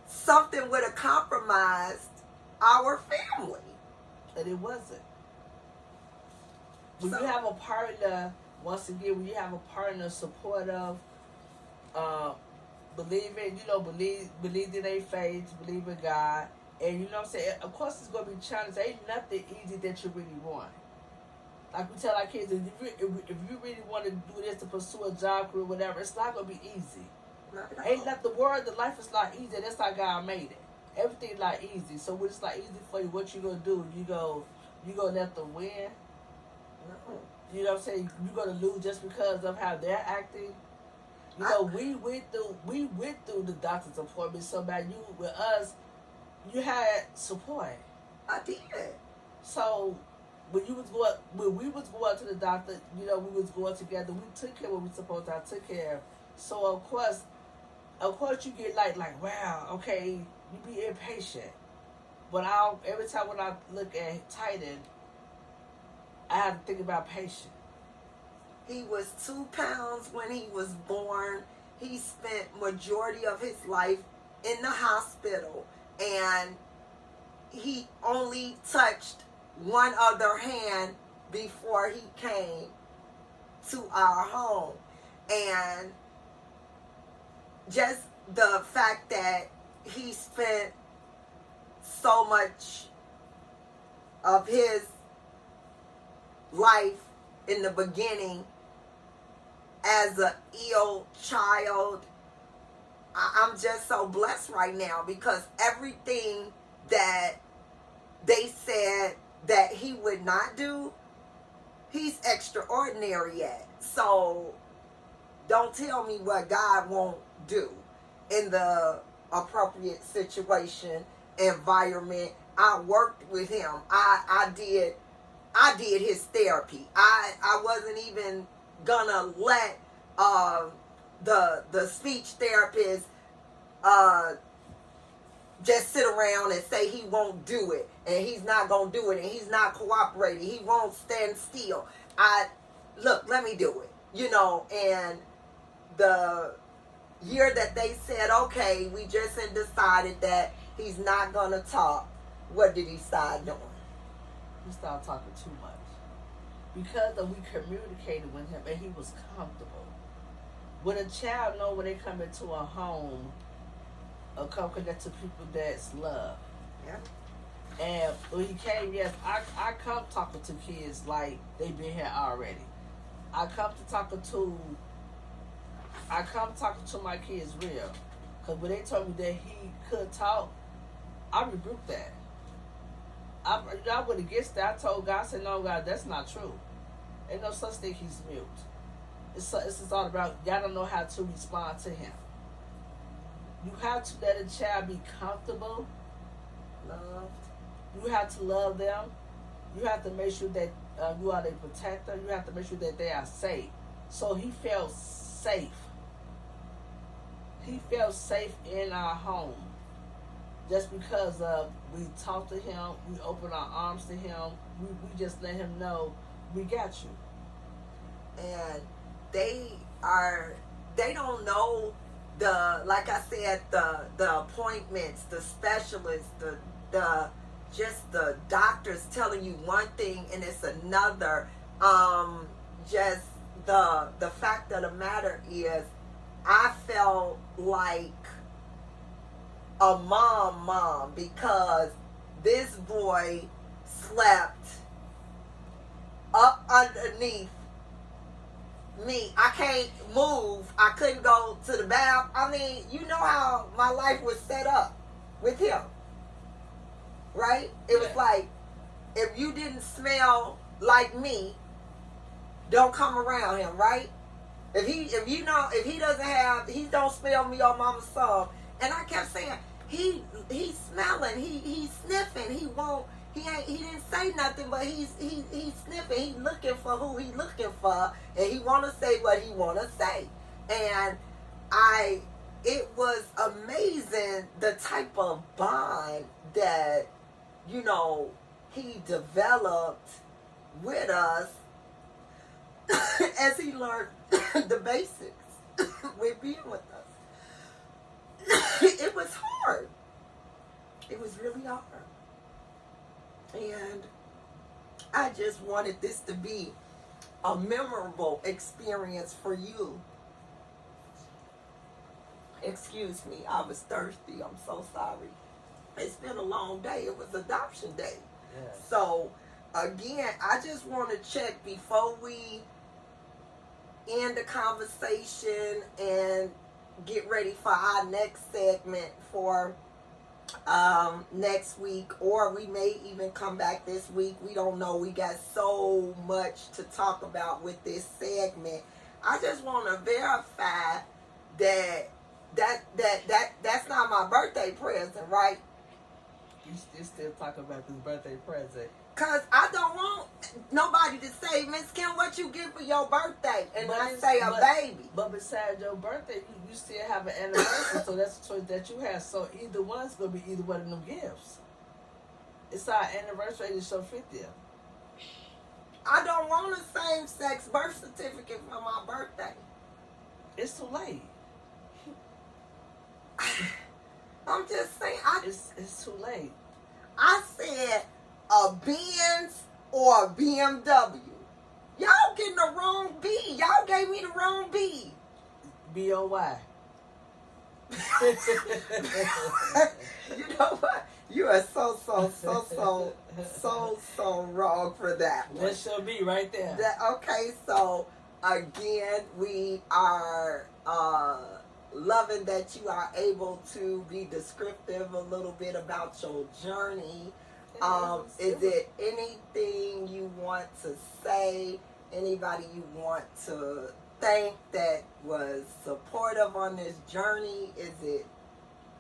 something would have compromised our family. And it wasn't. When you have a partner, once again, when you have a partner supportive, believe in their faith, believe in God, and you know what I'm saying? Of course, it's going to be challenging. Ain't nothing easy that you really want. Like we tell our kids, if you really want to do this, to pursue a job, career, whatever, it's not going to be easy. Ain't not the word, the life is not easy. That's how God made it. Everything's not easy. So when it's not easy for you, what you going to do? You go let them win? No. You know what I'm saying? You're going to lose just because of how they're acting? You know, we went through the doctor's appointment. So by you with us, you had support. I did. So when we was going to the doctor, you know, we was going together. We took care of what we supposed to have took care of. So of course you get like wow, okay, you be impatient. But every time when I look at Titan, I have to think about patience. He was 2 pounds when he was born. He spent majority of his life in the hospital, and he only touched one other hand before he came to our home. And just the fact that he spent so much of his life in the beginning as an ill child, I'm just so blessed right now, because everything that they said that he would not do, he's extraordinary at. So don't tell me what God won't do in the appropriate situation, environment. I worked with him. I did his therapy. I wasn't even gonna let the speech therapist just sit around and say he won't do it, and he's not gonna do it, and he's not cooperating, he won't stand still. Let me do it, you know. And the year that they said, okay, we just decided that he's not gonna talk, what did he start doing? He started talking too much. Because we communicated with him and he was comfortable. When a child know when they come into a home, or come connect to people that's loved. Yeah. And when he came, yes, I come talking to kids like they been here already. I come talking to my kids real. Because when they told me that he could talk, I rebuked that. I went against that. I told God, I said, no, God, that's not true. Ain't no such thing he's mute. It's just all about, y'all don't know how to respond to him. You have to let a child be comfortable, loved. You have to love them. You have to make sure that you are their protector. You have to make sure that they are safe. So he felt safe. He felt safe in our home. Just because we talked to him, we opened our arms to him, we just let him know, we got you. And they don't know like I said, the appointments, the specialists, the just the doctors telling you one thing and it's another. Just the fact of the matter is, I felt like a mom because this boy slept up underneath me. I can't move. I couldn't go to the bath. I mean, you know how my life was set up with him, right? It was like, if you didn't smell like me, don't come around him, right? If he don't smell me or mama's son. And I kept saying, he's smelling, he's sniffing, he didn't say nothing, but he's sniffing, he's looking for who he's looking for, and he wanna say what he wanna say. And it was amazing the type of bond that, he developed with us as he learned the basics with being with us. It was hard. It was really hard. And I just wanted this to be a memorable experience for you. Excuse me, I was thirsty. I'm so sorry. It's been a long day. It was adoption day. Yes. So, again, I just want to check before we end the conversation and get ready for our next segment for next week, or we may even come back this week. We don't know. We got so much to talk about with this segment. I just want to verify that's not my birthday present, right? You still talking about this birthday present? Cause I don't want nobody to say, Miss Kim, what you get for your birthday? And I say a baby. But besides your birthday, you still have an anniversary, so that's a choice that you have. So either one's gonna be either one of them gifts. It's our anniversary, it's your 50th. I don't want a same-sex birth certificate for my birthday. It's too late. I'm just saying. It's too late. I said a Benz or a BMW. Y'all getting the wrong B. Y'all gave me the wrong B. B-O-Y. You know what? You are so wrong for that one. That should be right there. Okay, so again, we are loving that you are able to be descriptive a little bit about your journey. Is it anything you want to say? Anybody you want to thank that was supportive on this journey? Is it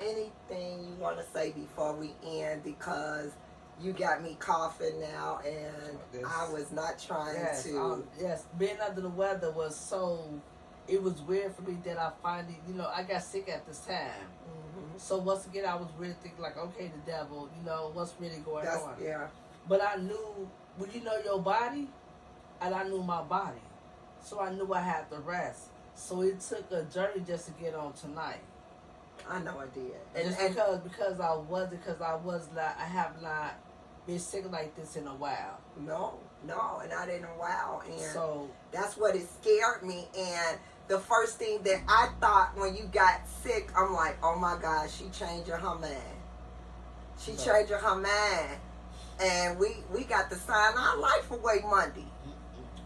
anything you want to say before we end? Because you got me coughing now, and I was not trying to. Yes, being under the weather was so. It was weird for me that I finally, I got sick at this time. Mm-hmm. So once again, I was really thinking like, okay, the devil, what's really going on? Yeah. But I knew, when you know your body, and I knew my body. So I knew I had to rest. So it took a journey just to get on tonight. I know I did. Because I have not been sick like this in a while. No, and not in a while. And so that's what it scared me. And the first thing that I thought when you got sick, I'm like, oh my God, she changing her mind. Changing her mind. And we got to sign our life away Monday.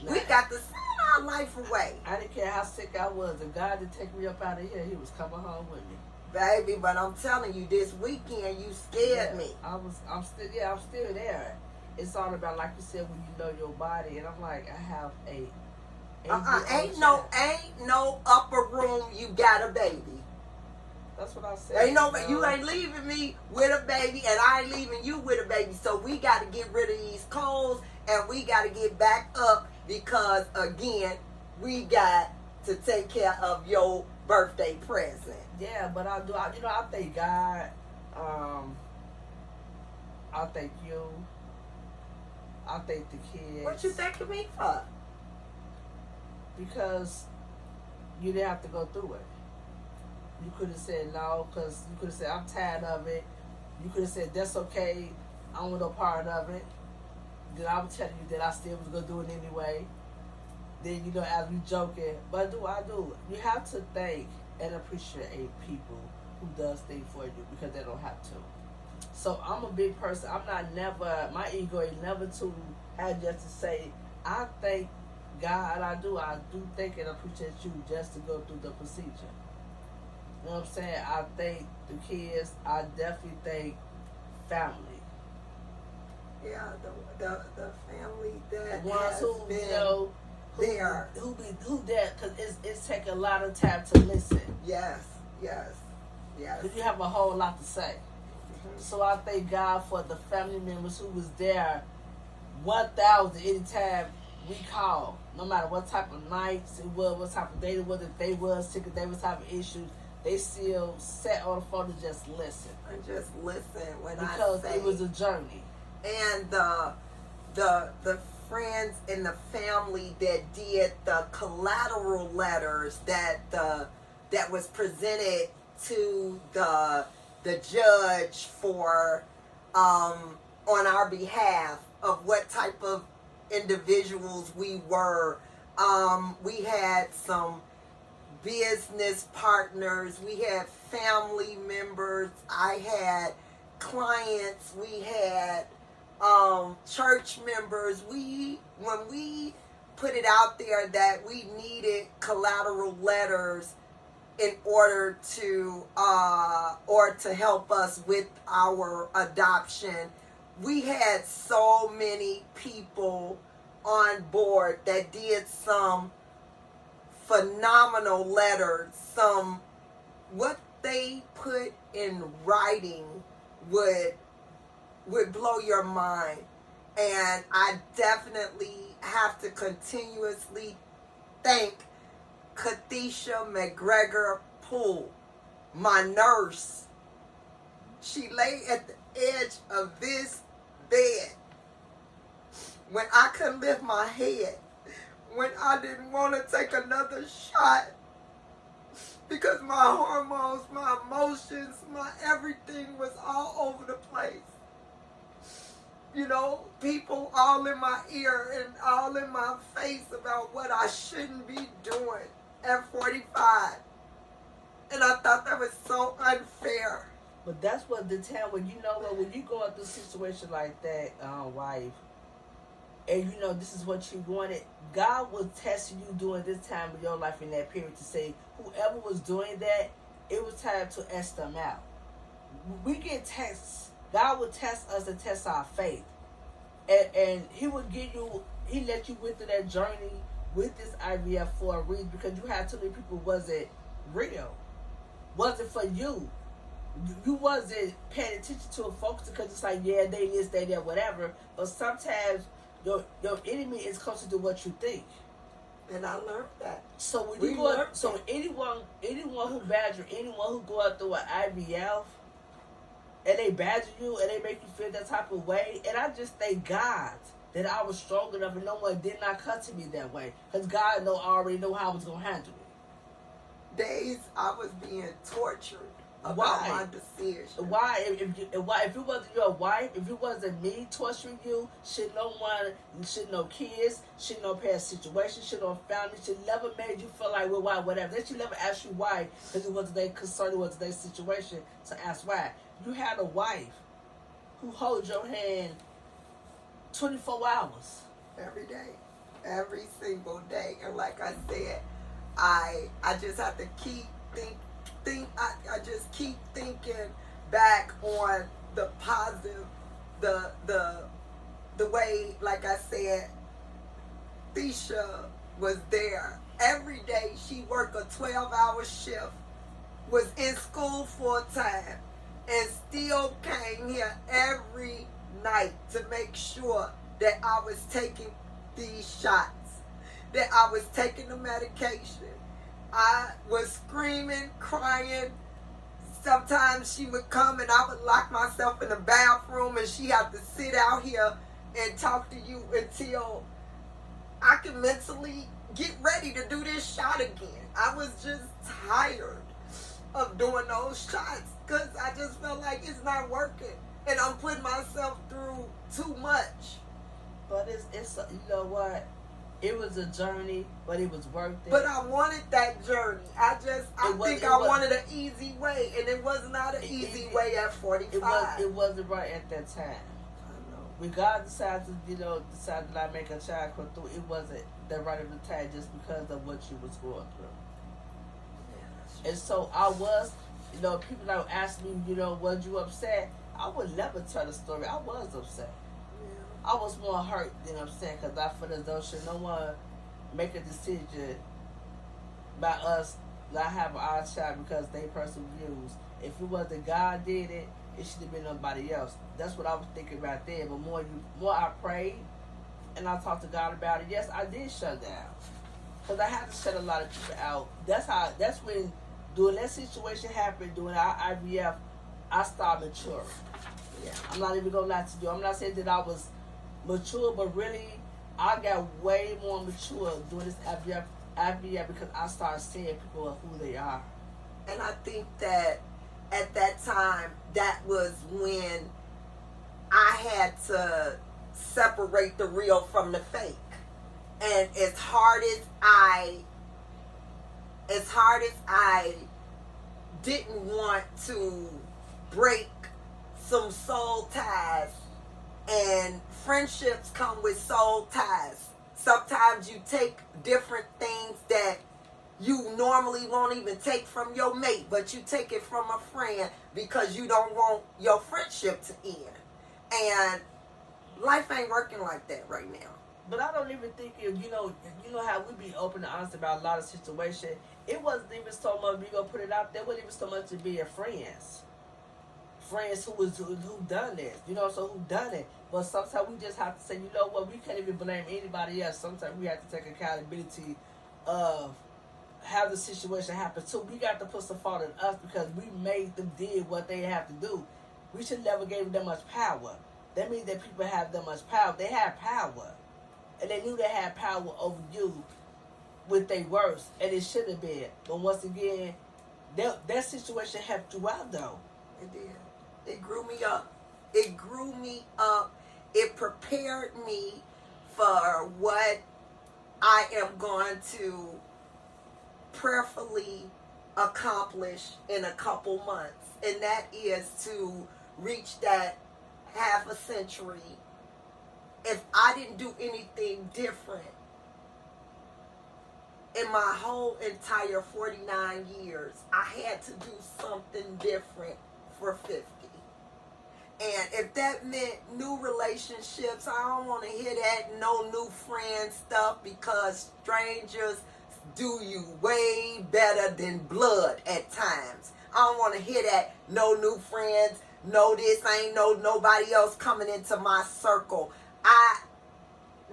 We got to sign our life away. I didn't care how sick I was. If God didn't take me up out of here, he was coming home with me. Baby, but I'm telling you, this weekend you scared me. I'm still there. It's all about, like you said, when you know your body, and I'm like, I have a ain't no upper room. You got a baby. That's what I said. Ain't no, you ain't leaving me with a baby, and I ain't leaving you with a baby. So we got to get rid of these clothes, and we got to get back up because again, we got to take care of your birthday present. Yeah, but I thank God. I thank you. I thank the kids. What you thanking me for? Because you didn't have to go through it. You could have said no, because you could have said, I'm tired of it. You could have said, that's okay, I don't want no part of it. Then I was telling you that I still was going to do it anyway. Then, as we joking, but I do. You have to thank and appreciate people who does things for you because they don't have to. So I'm a big person. My ego is never to have just to say, I thank God, I do thank and appreciate you just to go through the procedure. You know what I'm saying? I thank the kids. I definitely thank family. Yeah, the family that the ones has who been there. Who there? Because it's taking a lot of time to listen. Yes. Because you have a whole lot to say. Mm-hmm. So I thank God for the family members who was there 1,000 anytime we called. No matter what type of nights it was, what type of day it was, if they was sick, if they was having issues, they still sat on the phone and just listen. And just listen because it was a journey. And the friends and the family that did the collateral letters that was presented to the judge for on our behalf of what type of individuals we were. We had some business partners, we had family members, I had clients, we had church members. When we put it out there that we needed collateral letters in order to help us with our adoption, we had so many people on board that did some phenomenal letters. What they put in writing would blow your mind. And I definitely have to continuously thank Kathisha McGregor Poole, my nurse. She lay at the edge of this bed when I couldn't lift my head, when I didn't want to take another shot because my hormones, my emotions, my everything was all over the place. People all in my ear and all in my face about what I shouldn't be doing at 45. And I thought that was so unfair. But that's what the time when when you go through a situation like that, wife, and this is what you wanted, God was testing you during this time of your life in that period to say, whoever was doing that, it was time to ask them out. We get tests. God would test us and test our faith. And he would he let you went through that journey with this IVF for a reason, because you had too many people wasn't real. Wasn't for you. You wasn't paying attention to it, focused, because it's like, yeah, they this, they that, whatever. But sometimes your enemy is closer to what you think. And I learned that. So when you go, so anyone who badger, anyone who go out through an IVF, and they badger you and they make you feel that type of way, and I just thank God that I was strong enough and no one did not cut to me that way, because God already know how I was gonna handle it. Days I was being tortured about my decision. Why? If it wasn't your wife, if it wasn't me torturing you, should no one, should no kids, should no past situation, should no family, should never made you feel like, well, why, whatever. They should never ask you why, because it wasn't their concern, it wasn't their situation to ask why. You had a wife who holds your hand 24 hours. Every day. Every single day. And like I said, I just have to keep I just keep thinking back on the positive, the way, like I said, Tisha was there every day. She worked a 12-hour shift, was in school full time, and still came here every night to make sure that I was taking these shots, that I was taking the medication. I was screaming, crying. Sometimes she would come and I would lock myself in the bathroom and she had to sit out here and talk to you until I could mentally get ready to do this shot again. I was just tired of doing those shots because I just felt like it's not working and I'm putting myself through too much. But it's you know what? It was a journey, but it was worth it. But I wanted that journey. I wanted an easy way, and it was not an easy way at 45. It wasn't right at that time. I know. When God decided to, decide to not make a child come through, it wasn't the right of the time just because of what you was going through. Yeah, and so I was, people that would ask me, was you upset? I would never tell the story. I was upset. I was more hurt, because I feel as though should no one make a decision by us not having our child because they personal views. If it wasn't God did it, it should have been nobody else. That's what I was thinking right there. But more I prayed and I talked to God about it. Yes, I did shut down because I had to shut a lot of people out. That's when during that situation happened during our IVF, I started maturing. Yeah, I'm not even gonna lie to you. I'm not saying that I was mature, but really, I got way more mature doing this IVF because I started seeing people who they are. And I think that at that time, that was when I had to separate the real from the fake. And as hard as I didn't want to break some soul ties, and friendships come with soul ties. Sometimes you take different things that you normally won't even take from your mate, but you take it from a friend because you don't want your friendship to end. And life ain't working like that right now. But I don't even think you know how we be open and honest about a lot of situations. It wasn't even so much we gonna put it out there. It wasn't even so much to be your friends who done this, so who done it. But sometimes we just have to say, we can't even blame anybody else. Sometimes we have to take accountability of how the situation happened too. We got to put some fault in us because we made them did what they have to do. We should never gave them that much power. That means that people have that much power. They have power. And they knew they had power over you with their words. And it should have been. But once again, that situation helped you out though. It did. It grew me up. It grew me up. It prepared me for what I am going to prayerfully accomplish in a couple months. And that is to reach that half a century. If I didn't do anything different in my whole entire 49 years, I had to do something different for 50. And if that meant new relationships, I don't want to hear that no new friend stuff because strangers do you way better than blood at times. I don't want to hear that no new friends, no this, ain't nobody else coming into my circle.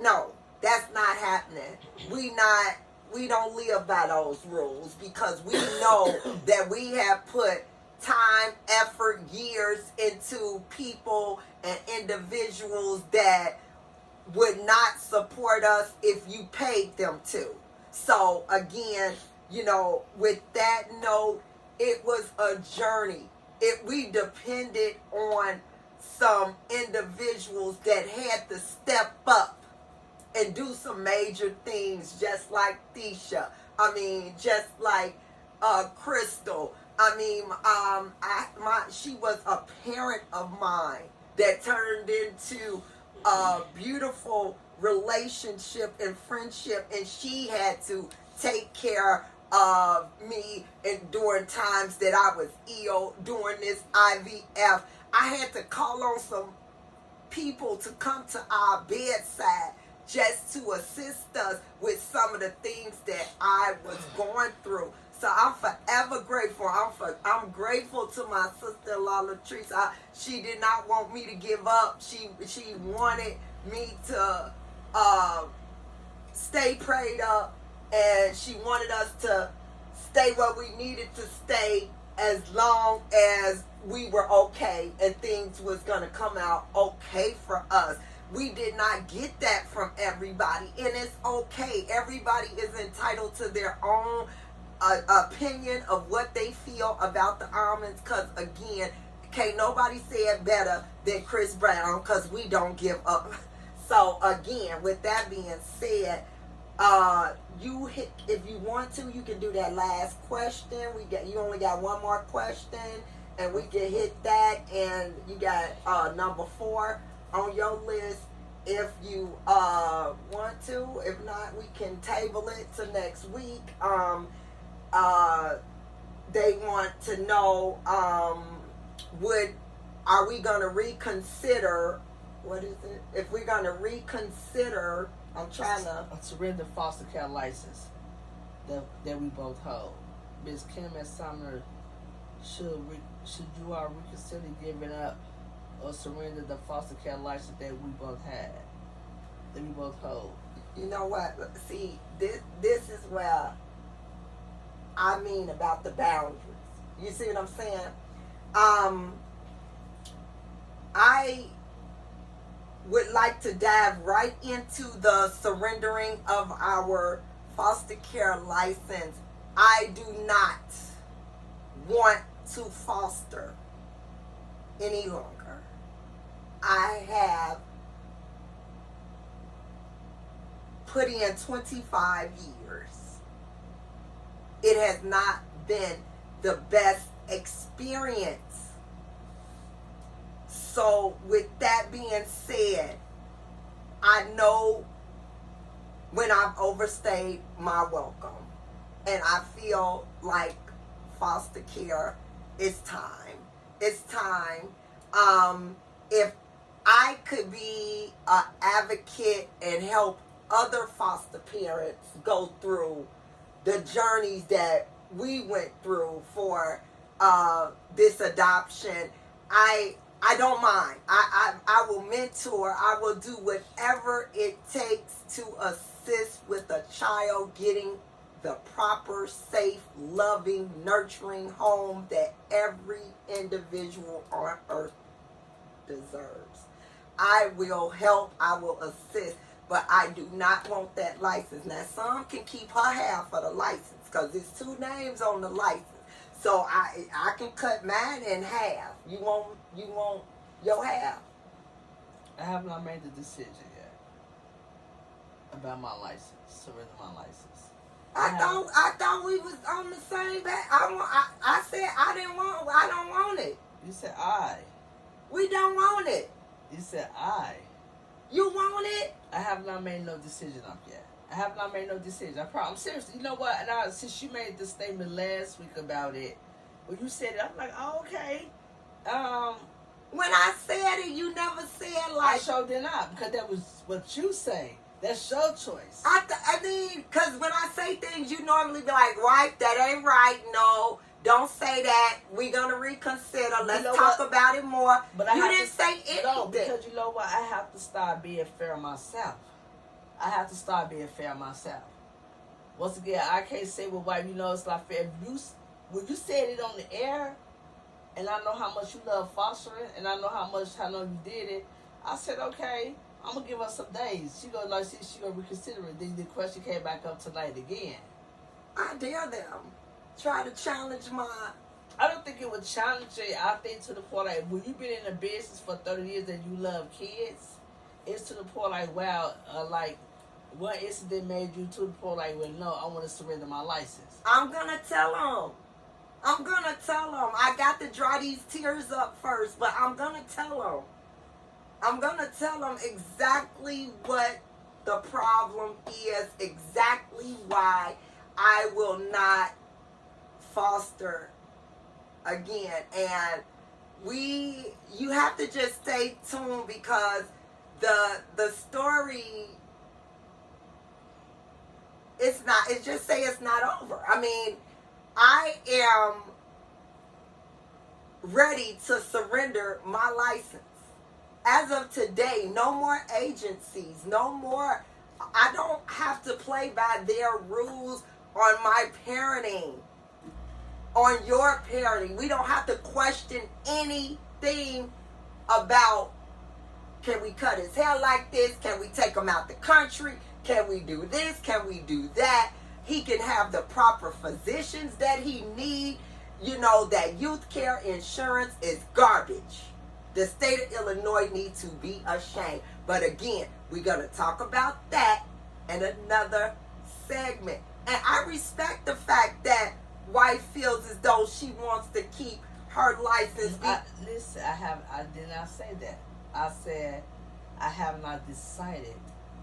No, that's not happening. We don't live by those rules because we know that we have put time, effort, years into people and individuals that would not support us if you paid them to. So again, with that note, it was a journey. We depended on some individuals that had to step up and do some major things, just like Tisha. Just like Crystal. She was a parent of mine that turned into a beautiful relationship and friendship, and she had to take care of me and during times that I was ill during this IVF. I had to call on some people to come to our bedside just to assist us with some of the things that I was going through. So I'm forever grateful. I'm grateful to my sister-in-law Latrice. She did not want me to give up. She wanted me to stay prayed up, and she wanted us to stay where we needed to stay as long as we were okay and things was going to come out okay for us. We did not get that from everybody, and it's okay. Everybody is entitled to their own opinion of what they feel about the almonds, because again, can't nobody say it better than Chris Brown, because we don't give up. So again, with that being said, if you want to, you can do that last question. You only got one more question, and we can hit that, and you got number 4 on your list if you want to. If not, we can table it to next week. They want to know, are we going to reconsider, what is it? If we're going to reconsider, I'm trying to... A surrender foster care license that we both hold. Ms. Kim and Sumner, should you all reconsider giving up or surrender the foster care license that we both had, that we both hold? You know what? See, this is where I mean about the boundaries. You see what I'm saying? I would like to dive right into the surrendering of our foster care license. I do not want to foster any longer. I have put in 25 years. It has not been the best experience. So with that being said, I know when I've overstayed my welcome, and I feel like foster care is time. It's time. If I could be an advocate and help other foster parents go through the journeys that we went through for this adoption, I don't mind. I will mentor. I will do whatever it takes to assist with a child getting the proper, safe, loving, nurturing home that every individual on earth deserves. I will help. I will assist. But I do not want that license. Now, some can keep her half of the license because there's 2 names on the license. So I can cut mine in half. You want your half? I have not made the decision yet about my license, surrender my license. I thought we was on the same back. I said I don't want it. You said I. We don't want it. You said I. You want it? I have not made no decision up yet. I have not made no decision. I'm seriously. You know what? And since you made the statement last week about it, when you said it, I'm like, oh, okay. When I said it, you never said like. I sure did not, because that was what you say. That's your choice. I mean, because when I say things, you normally be like, wife, that ain't right. No, don't say that. We're going to reconsider. Let's talk about it more. But you didn't say anything. No, because you know what? I have to start being fair myself. I have to start being fair myself. Once again, I can't say, well, wife, you know, it's not fair. When you said it on the air, and I know how much you love fostering, and I know how long you did it, I said, okay, I'm going to give her some days. She going to reconsider it. Then the question came back up tonight again. I dare them. Try to challenge my... I don't think it would challenge it. I think to the point, like, when you've been in the business for 30 years and you love kids, it's to the point, like, wow, like, what incident made you to the point, like, well, no, I want to surrender my license? I'm going to tell them. I got to dry these tears up first, but I'm going to tell them. I'm going to tell them exactly what the problem is, exactly why I will not foster again. And you have to just stay tuned, because the story, it just say it's not over. I mean, I am ready to surrender my license. As of today, no more agencies, no more. I don't have to play by their rules on my parenting, on your parenting. We don't have to question anything about, can we cut his hair like this? Can we take him out the country? Can we do this? Can we do that? He can have the proper physicians that he needs. You know, that youth care insurance is garbage. The state of Illinois needs to be ashamed. But again, we're going to talk about that in another segment. And I respect the fact that wife feels as though she wants to keep her license. Listen, I did not say that. I said I have not decided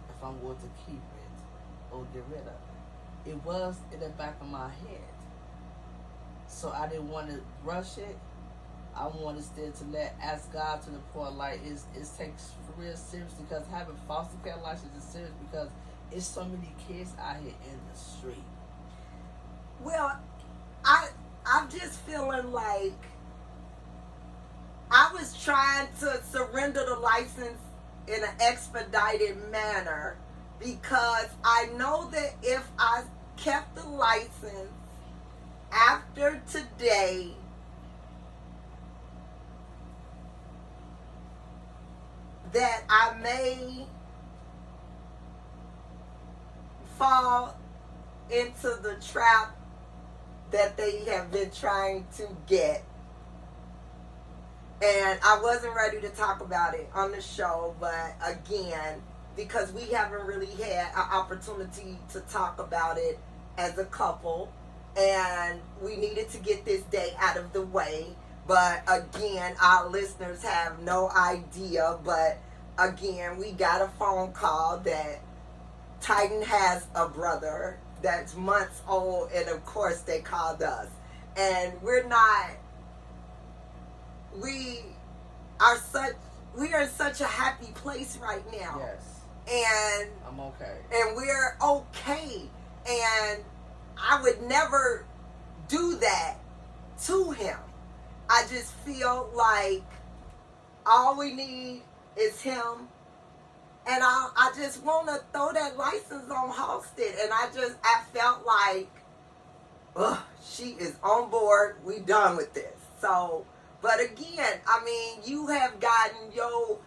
if I'm going to keep it or get rid of it. It was in the back of my head. So I didn't want to rush it. I wanted still to ask God to the point, like, it takes real serious, because having foster care license is serious, because it's so many kids out here in the street. Well, I'm just feeling like I was trying to surrender the license in an expedited manner, because I know that if I kept the license after today, that I may fall into the trap that they have been trying to get. And I wasn't ready to talk about it on the show, but again, because we haven't really had an opportunity to talk about it as a couple, and we needed to get this day out of the way. But again, our listeners have no idea. But again, we got a phone call that Titan has a brother that's months old, and of course they called us. And we are in such a happy place right now. Yes. And I'm okay. And we're okay. And I would never do that to him. I just feel like all we need is him. And I just want to throw that license on Halstead. And I felt like, ugh, she is on board. We done with this. So, but again, I mean, you have gotten your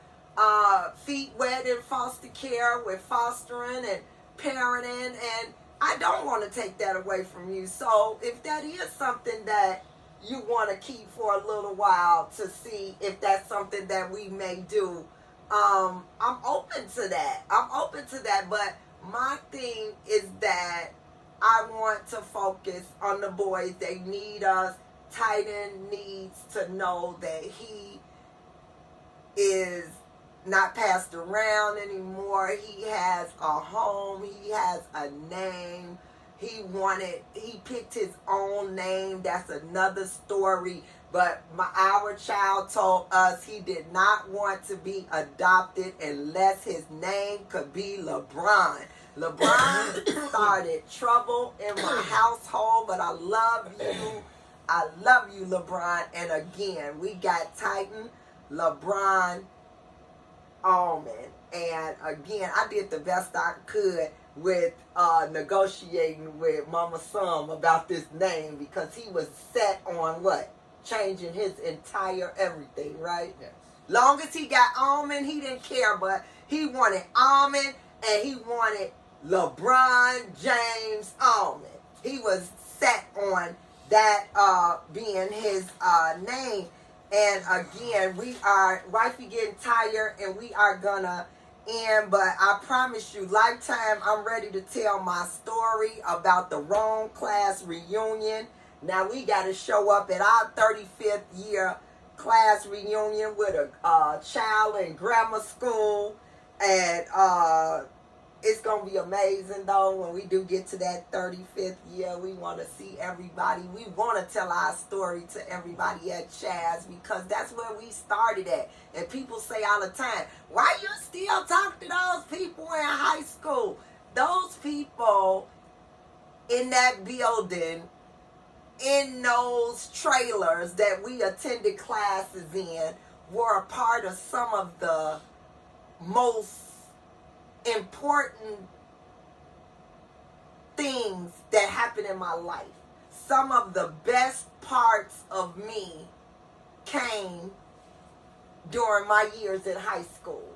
feet wet in foster care with fostering and parenting. And I don't want to take that away from you. So if that is something that you want to keep for a little while to see if that's something that we may do, I'm open to that. But my thing is that I want to focus on the boys. They need us. Titan needs to know that he is not passed around anymore. He has a home. He has a name. He picked his own name. That's another story. But our child told us he did not want to be adopted unless his name could be LeBron. LeBron started trouble in my household, but I love you. I love you, LeBron. And again, we got Titan, LeBron, Almond. And again, I did the best I could with negotiating with Mama Sum about this name, because he was set on what? Changing his entire everything, right? Yes. Long as he got Almond, he didn't care, but he wanted Almond, and he wanted LeBron James Almond. He was set on that being his name. And again, wifey getting tired, and we are gonna end, but I promise you, Lifetime, I'm ready to tell my story about the wrong class reunion. Now we got to show up at our 35th year class reunion with a child in grammar school, and It's going to be amazing, though, when we do get to that 35th year. We want to see everybody. We want to tell our story to everybody at Chaz, because that's where we started at. And people say all the time, why you still talk to those people in high school? Those people in that building, in those trailers that we attended classes in, were a part of some of the most important things that happened in my life. Some of the best parts of me came during my years in high school.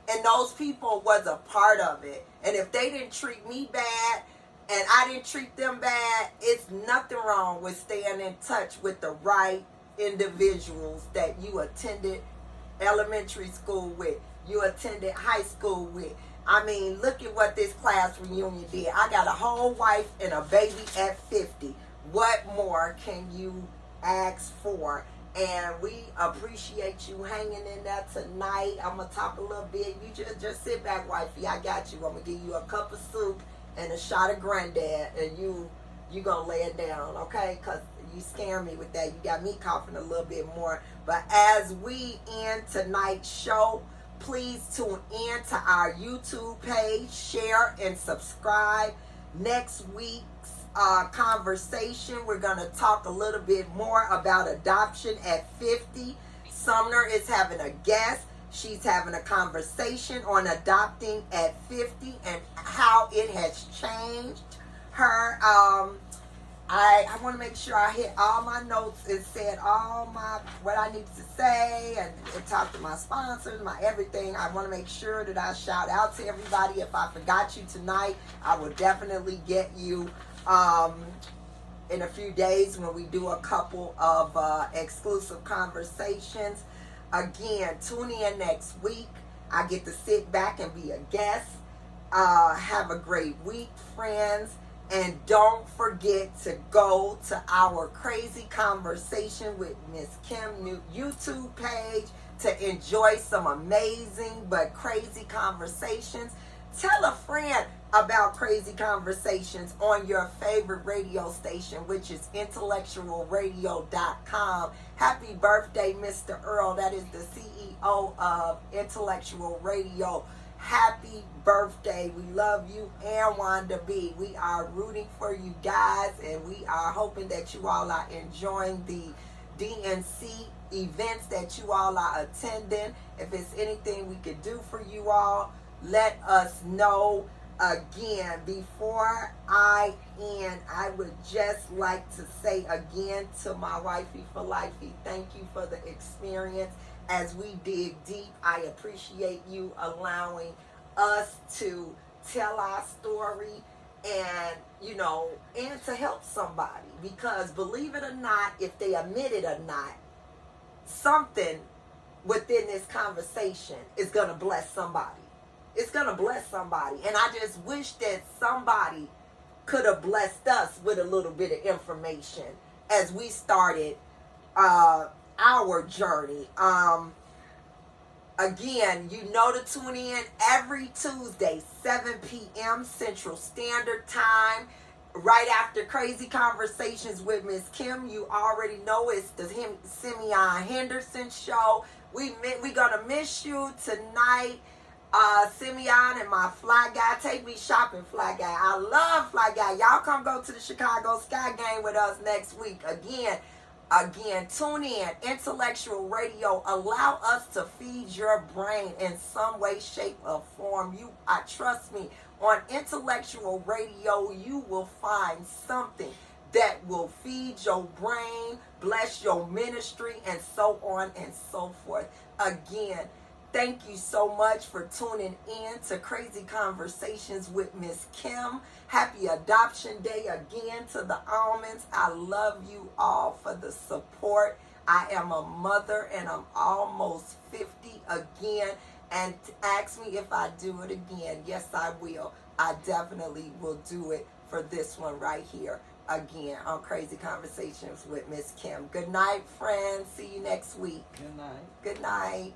And those people was a part of it. And if they didn't treat me bad and I didn't treat them bad, it's nothing wrong with staying in touch with the right individuals that you attended elementary school with, you attended high school with. I mean, look at what this class reunion did. I got a whole wife and a baby at 50. What more can you ask for? And we appreciate you hanging in there tonight. I'm going to talk a little bit. You just sit back, wifey. I got you. I'm going to give you a cup of soup and a shot of Granddad, and you going to lay it down, okay? Because you scare me with that. You got me coughing a little bit more. But as we end tonight's show, please tune in to our YouTube page, share and subscribe. Next week's conversation, we're going to talk a little bit more about adoption at 50. Sumner is having a guest. She's having a conversation on adopting at 50 and how it has changed her. I want to make sure I hit all my notes and said all my what I need to say and talk to my sponsors, my everything. I want to make sure that I shout out to everybody. If I forgot you tonight, I will definitely get you in a few days when we do a couple of exclusive conversations. Again, tune in next week. I get to sit back and be a guest. Have a great week, friends. And don't forget to go to our Crazy Conversation with Miss Kim new YouTube page to enjoy some amazing but crazy conversations. Tell a friend about Crazy Conversations on your favorite radio station, which is intellectualradio.com. Happy birthday, Mr. Earl. That is the CEO of Intellectual Radio. Happy birthday. We love you and Wanda B. We are rooting for you guys, and we are hoping that you all are enjoying the DNC events that you all are attending. If it's anything we could do for you all, let us know. Again, before I end, I would just like to say again to my wifey for lifey, thank you for the experience. As we dig deep, I appreciate you allowing us to tell our story and, and to help somebody. Because believe it or not, if they admit it or not, something within this conversation is going to bless somebody. It's going to bless somebody. And I just wish that somebody could have blessed us with a little bit of information as we started our journey. Again, you know to tune in every Tuesday, 7 p.m. Central Standard Time, right after Crazy Conversations with Miss Kim. You already know it's the Simeon Henderson show. We gonna miss you tonight. Simeon and my Fly Guy. Take me shopping, Fly Guy. I love Fly Guy. Y'all come go to the Chicago Sky game with us next week. Again, tune in. Intellectual Radio. Allow us to feed your brain in some way, shape, or form. Trust me, on Intellectual Radio, you will find something that will feed your brain, bless your ministry, and so on and so forth. Again, thank you so much for tuning in to Crazy Conversations with Miss Kim. Happy Adoption Day again to the Almonds. I love you all for the support. I am a mother and I'm almost 50 again. And ask me if I do it again. Yes, I will. I definitely will do it for this one right here. Again, on Crazy Conversations with Miss Kim. Good night, friends. See you next week. Good night. Good night.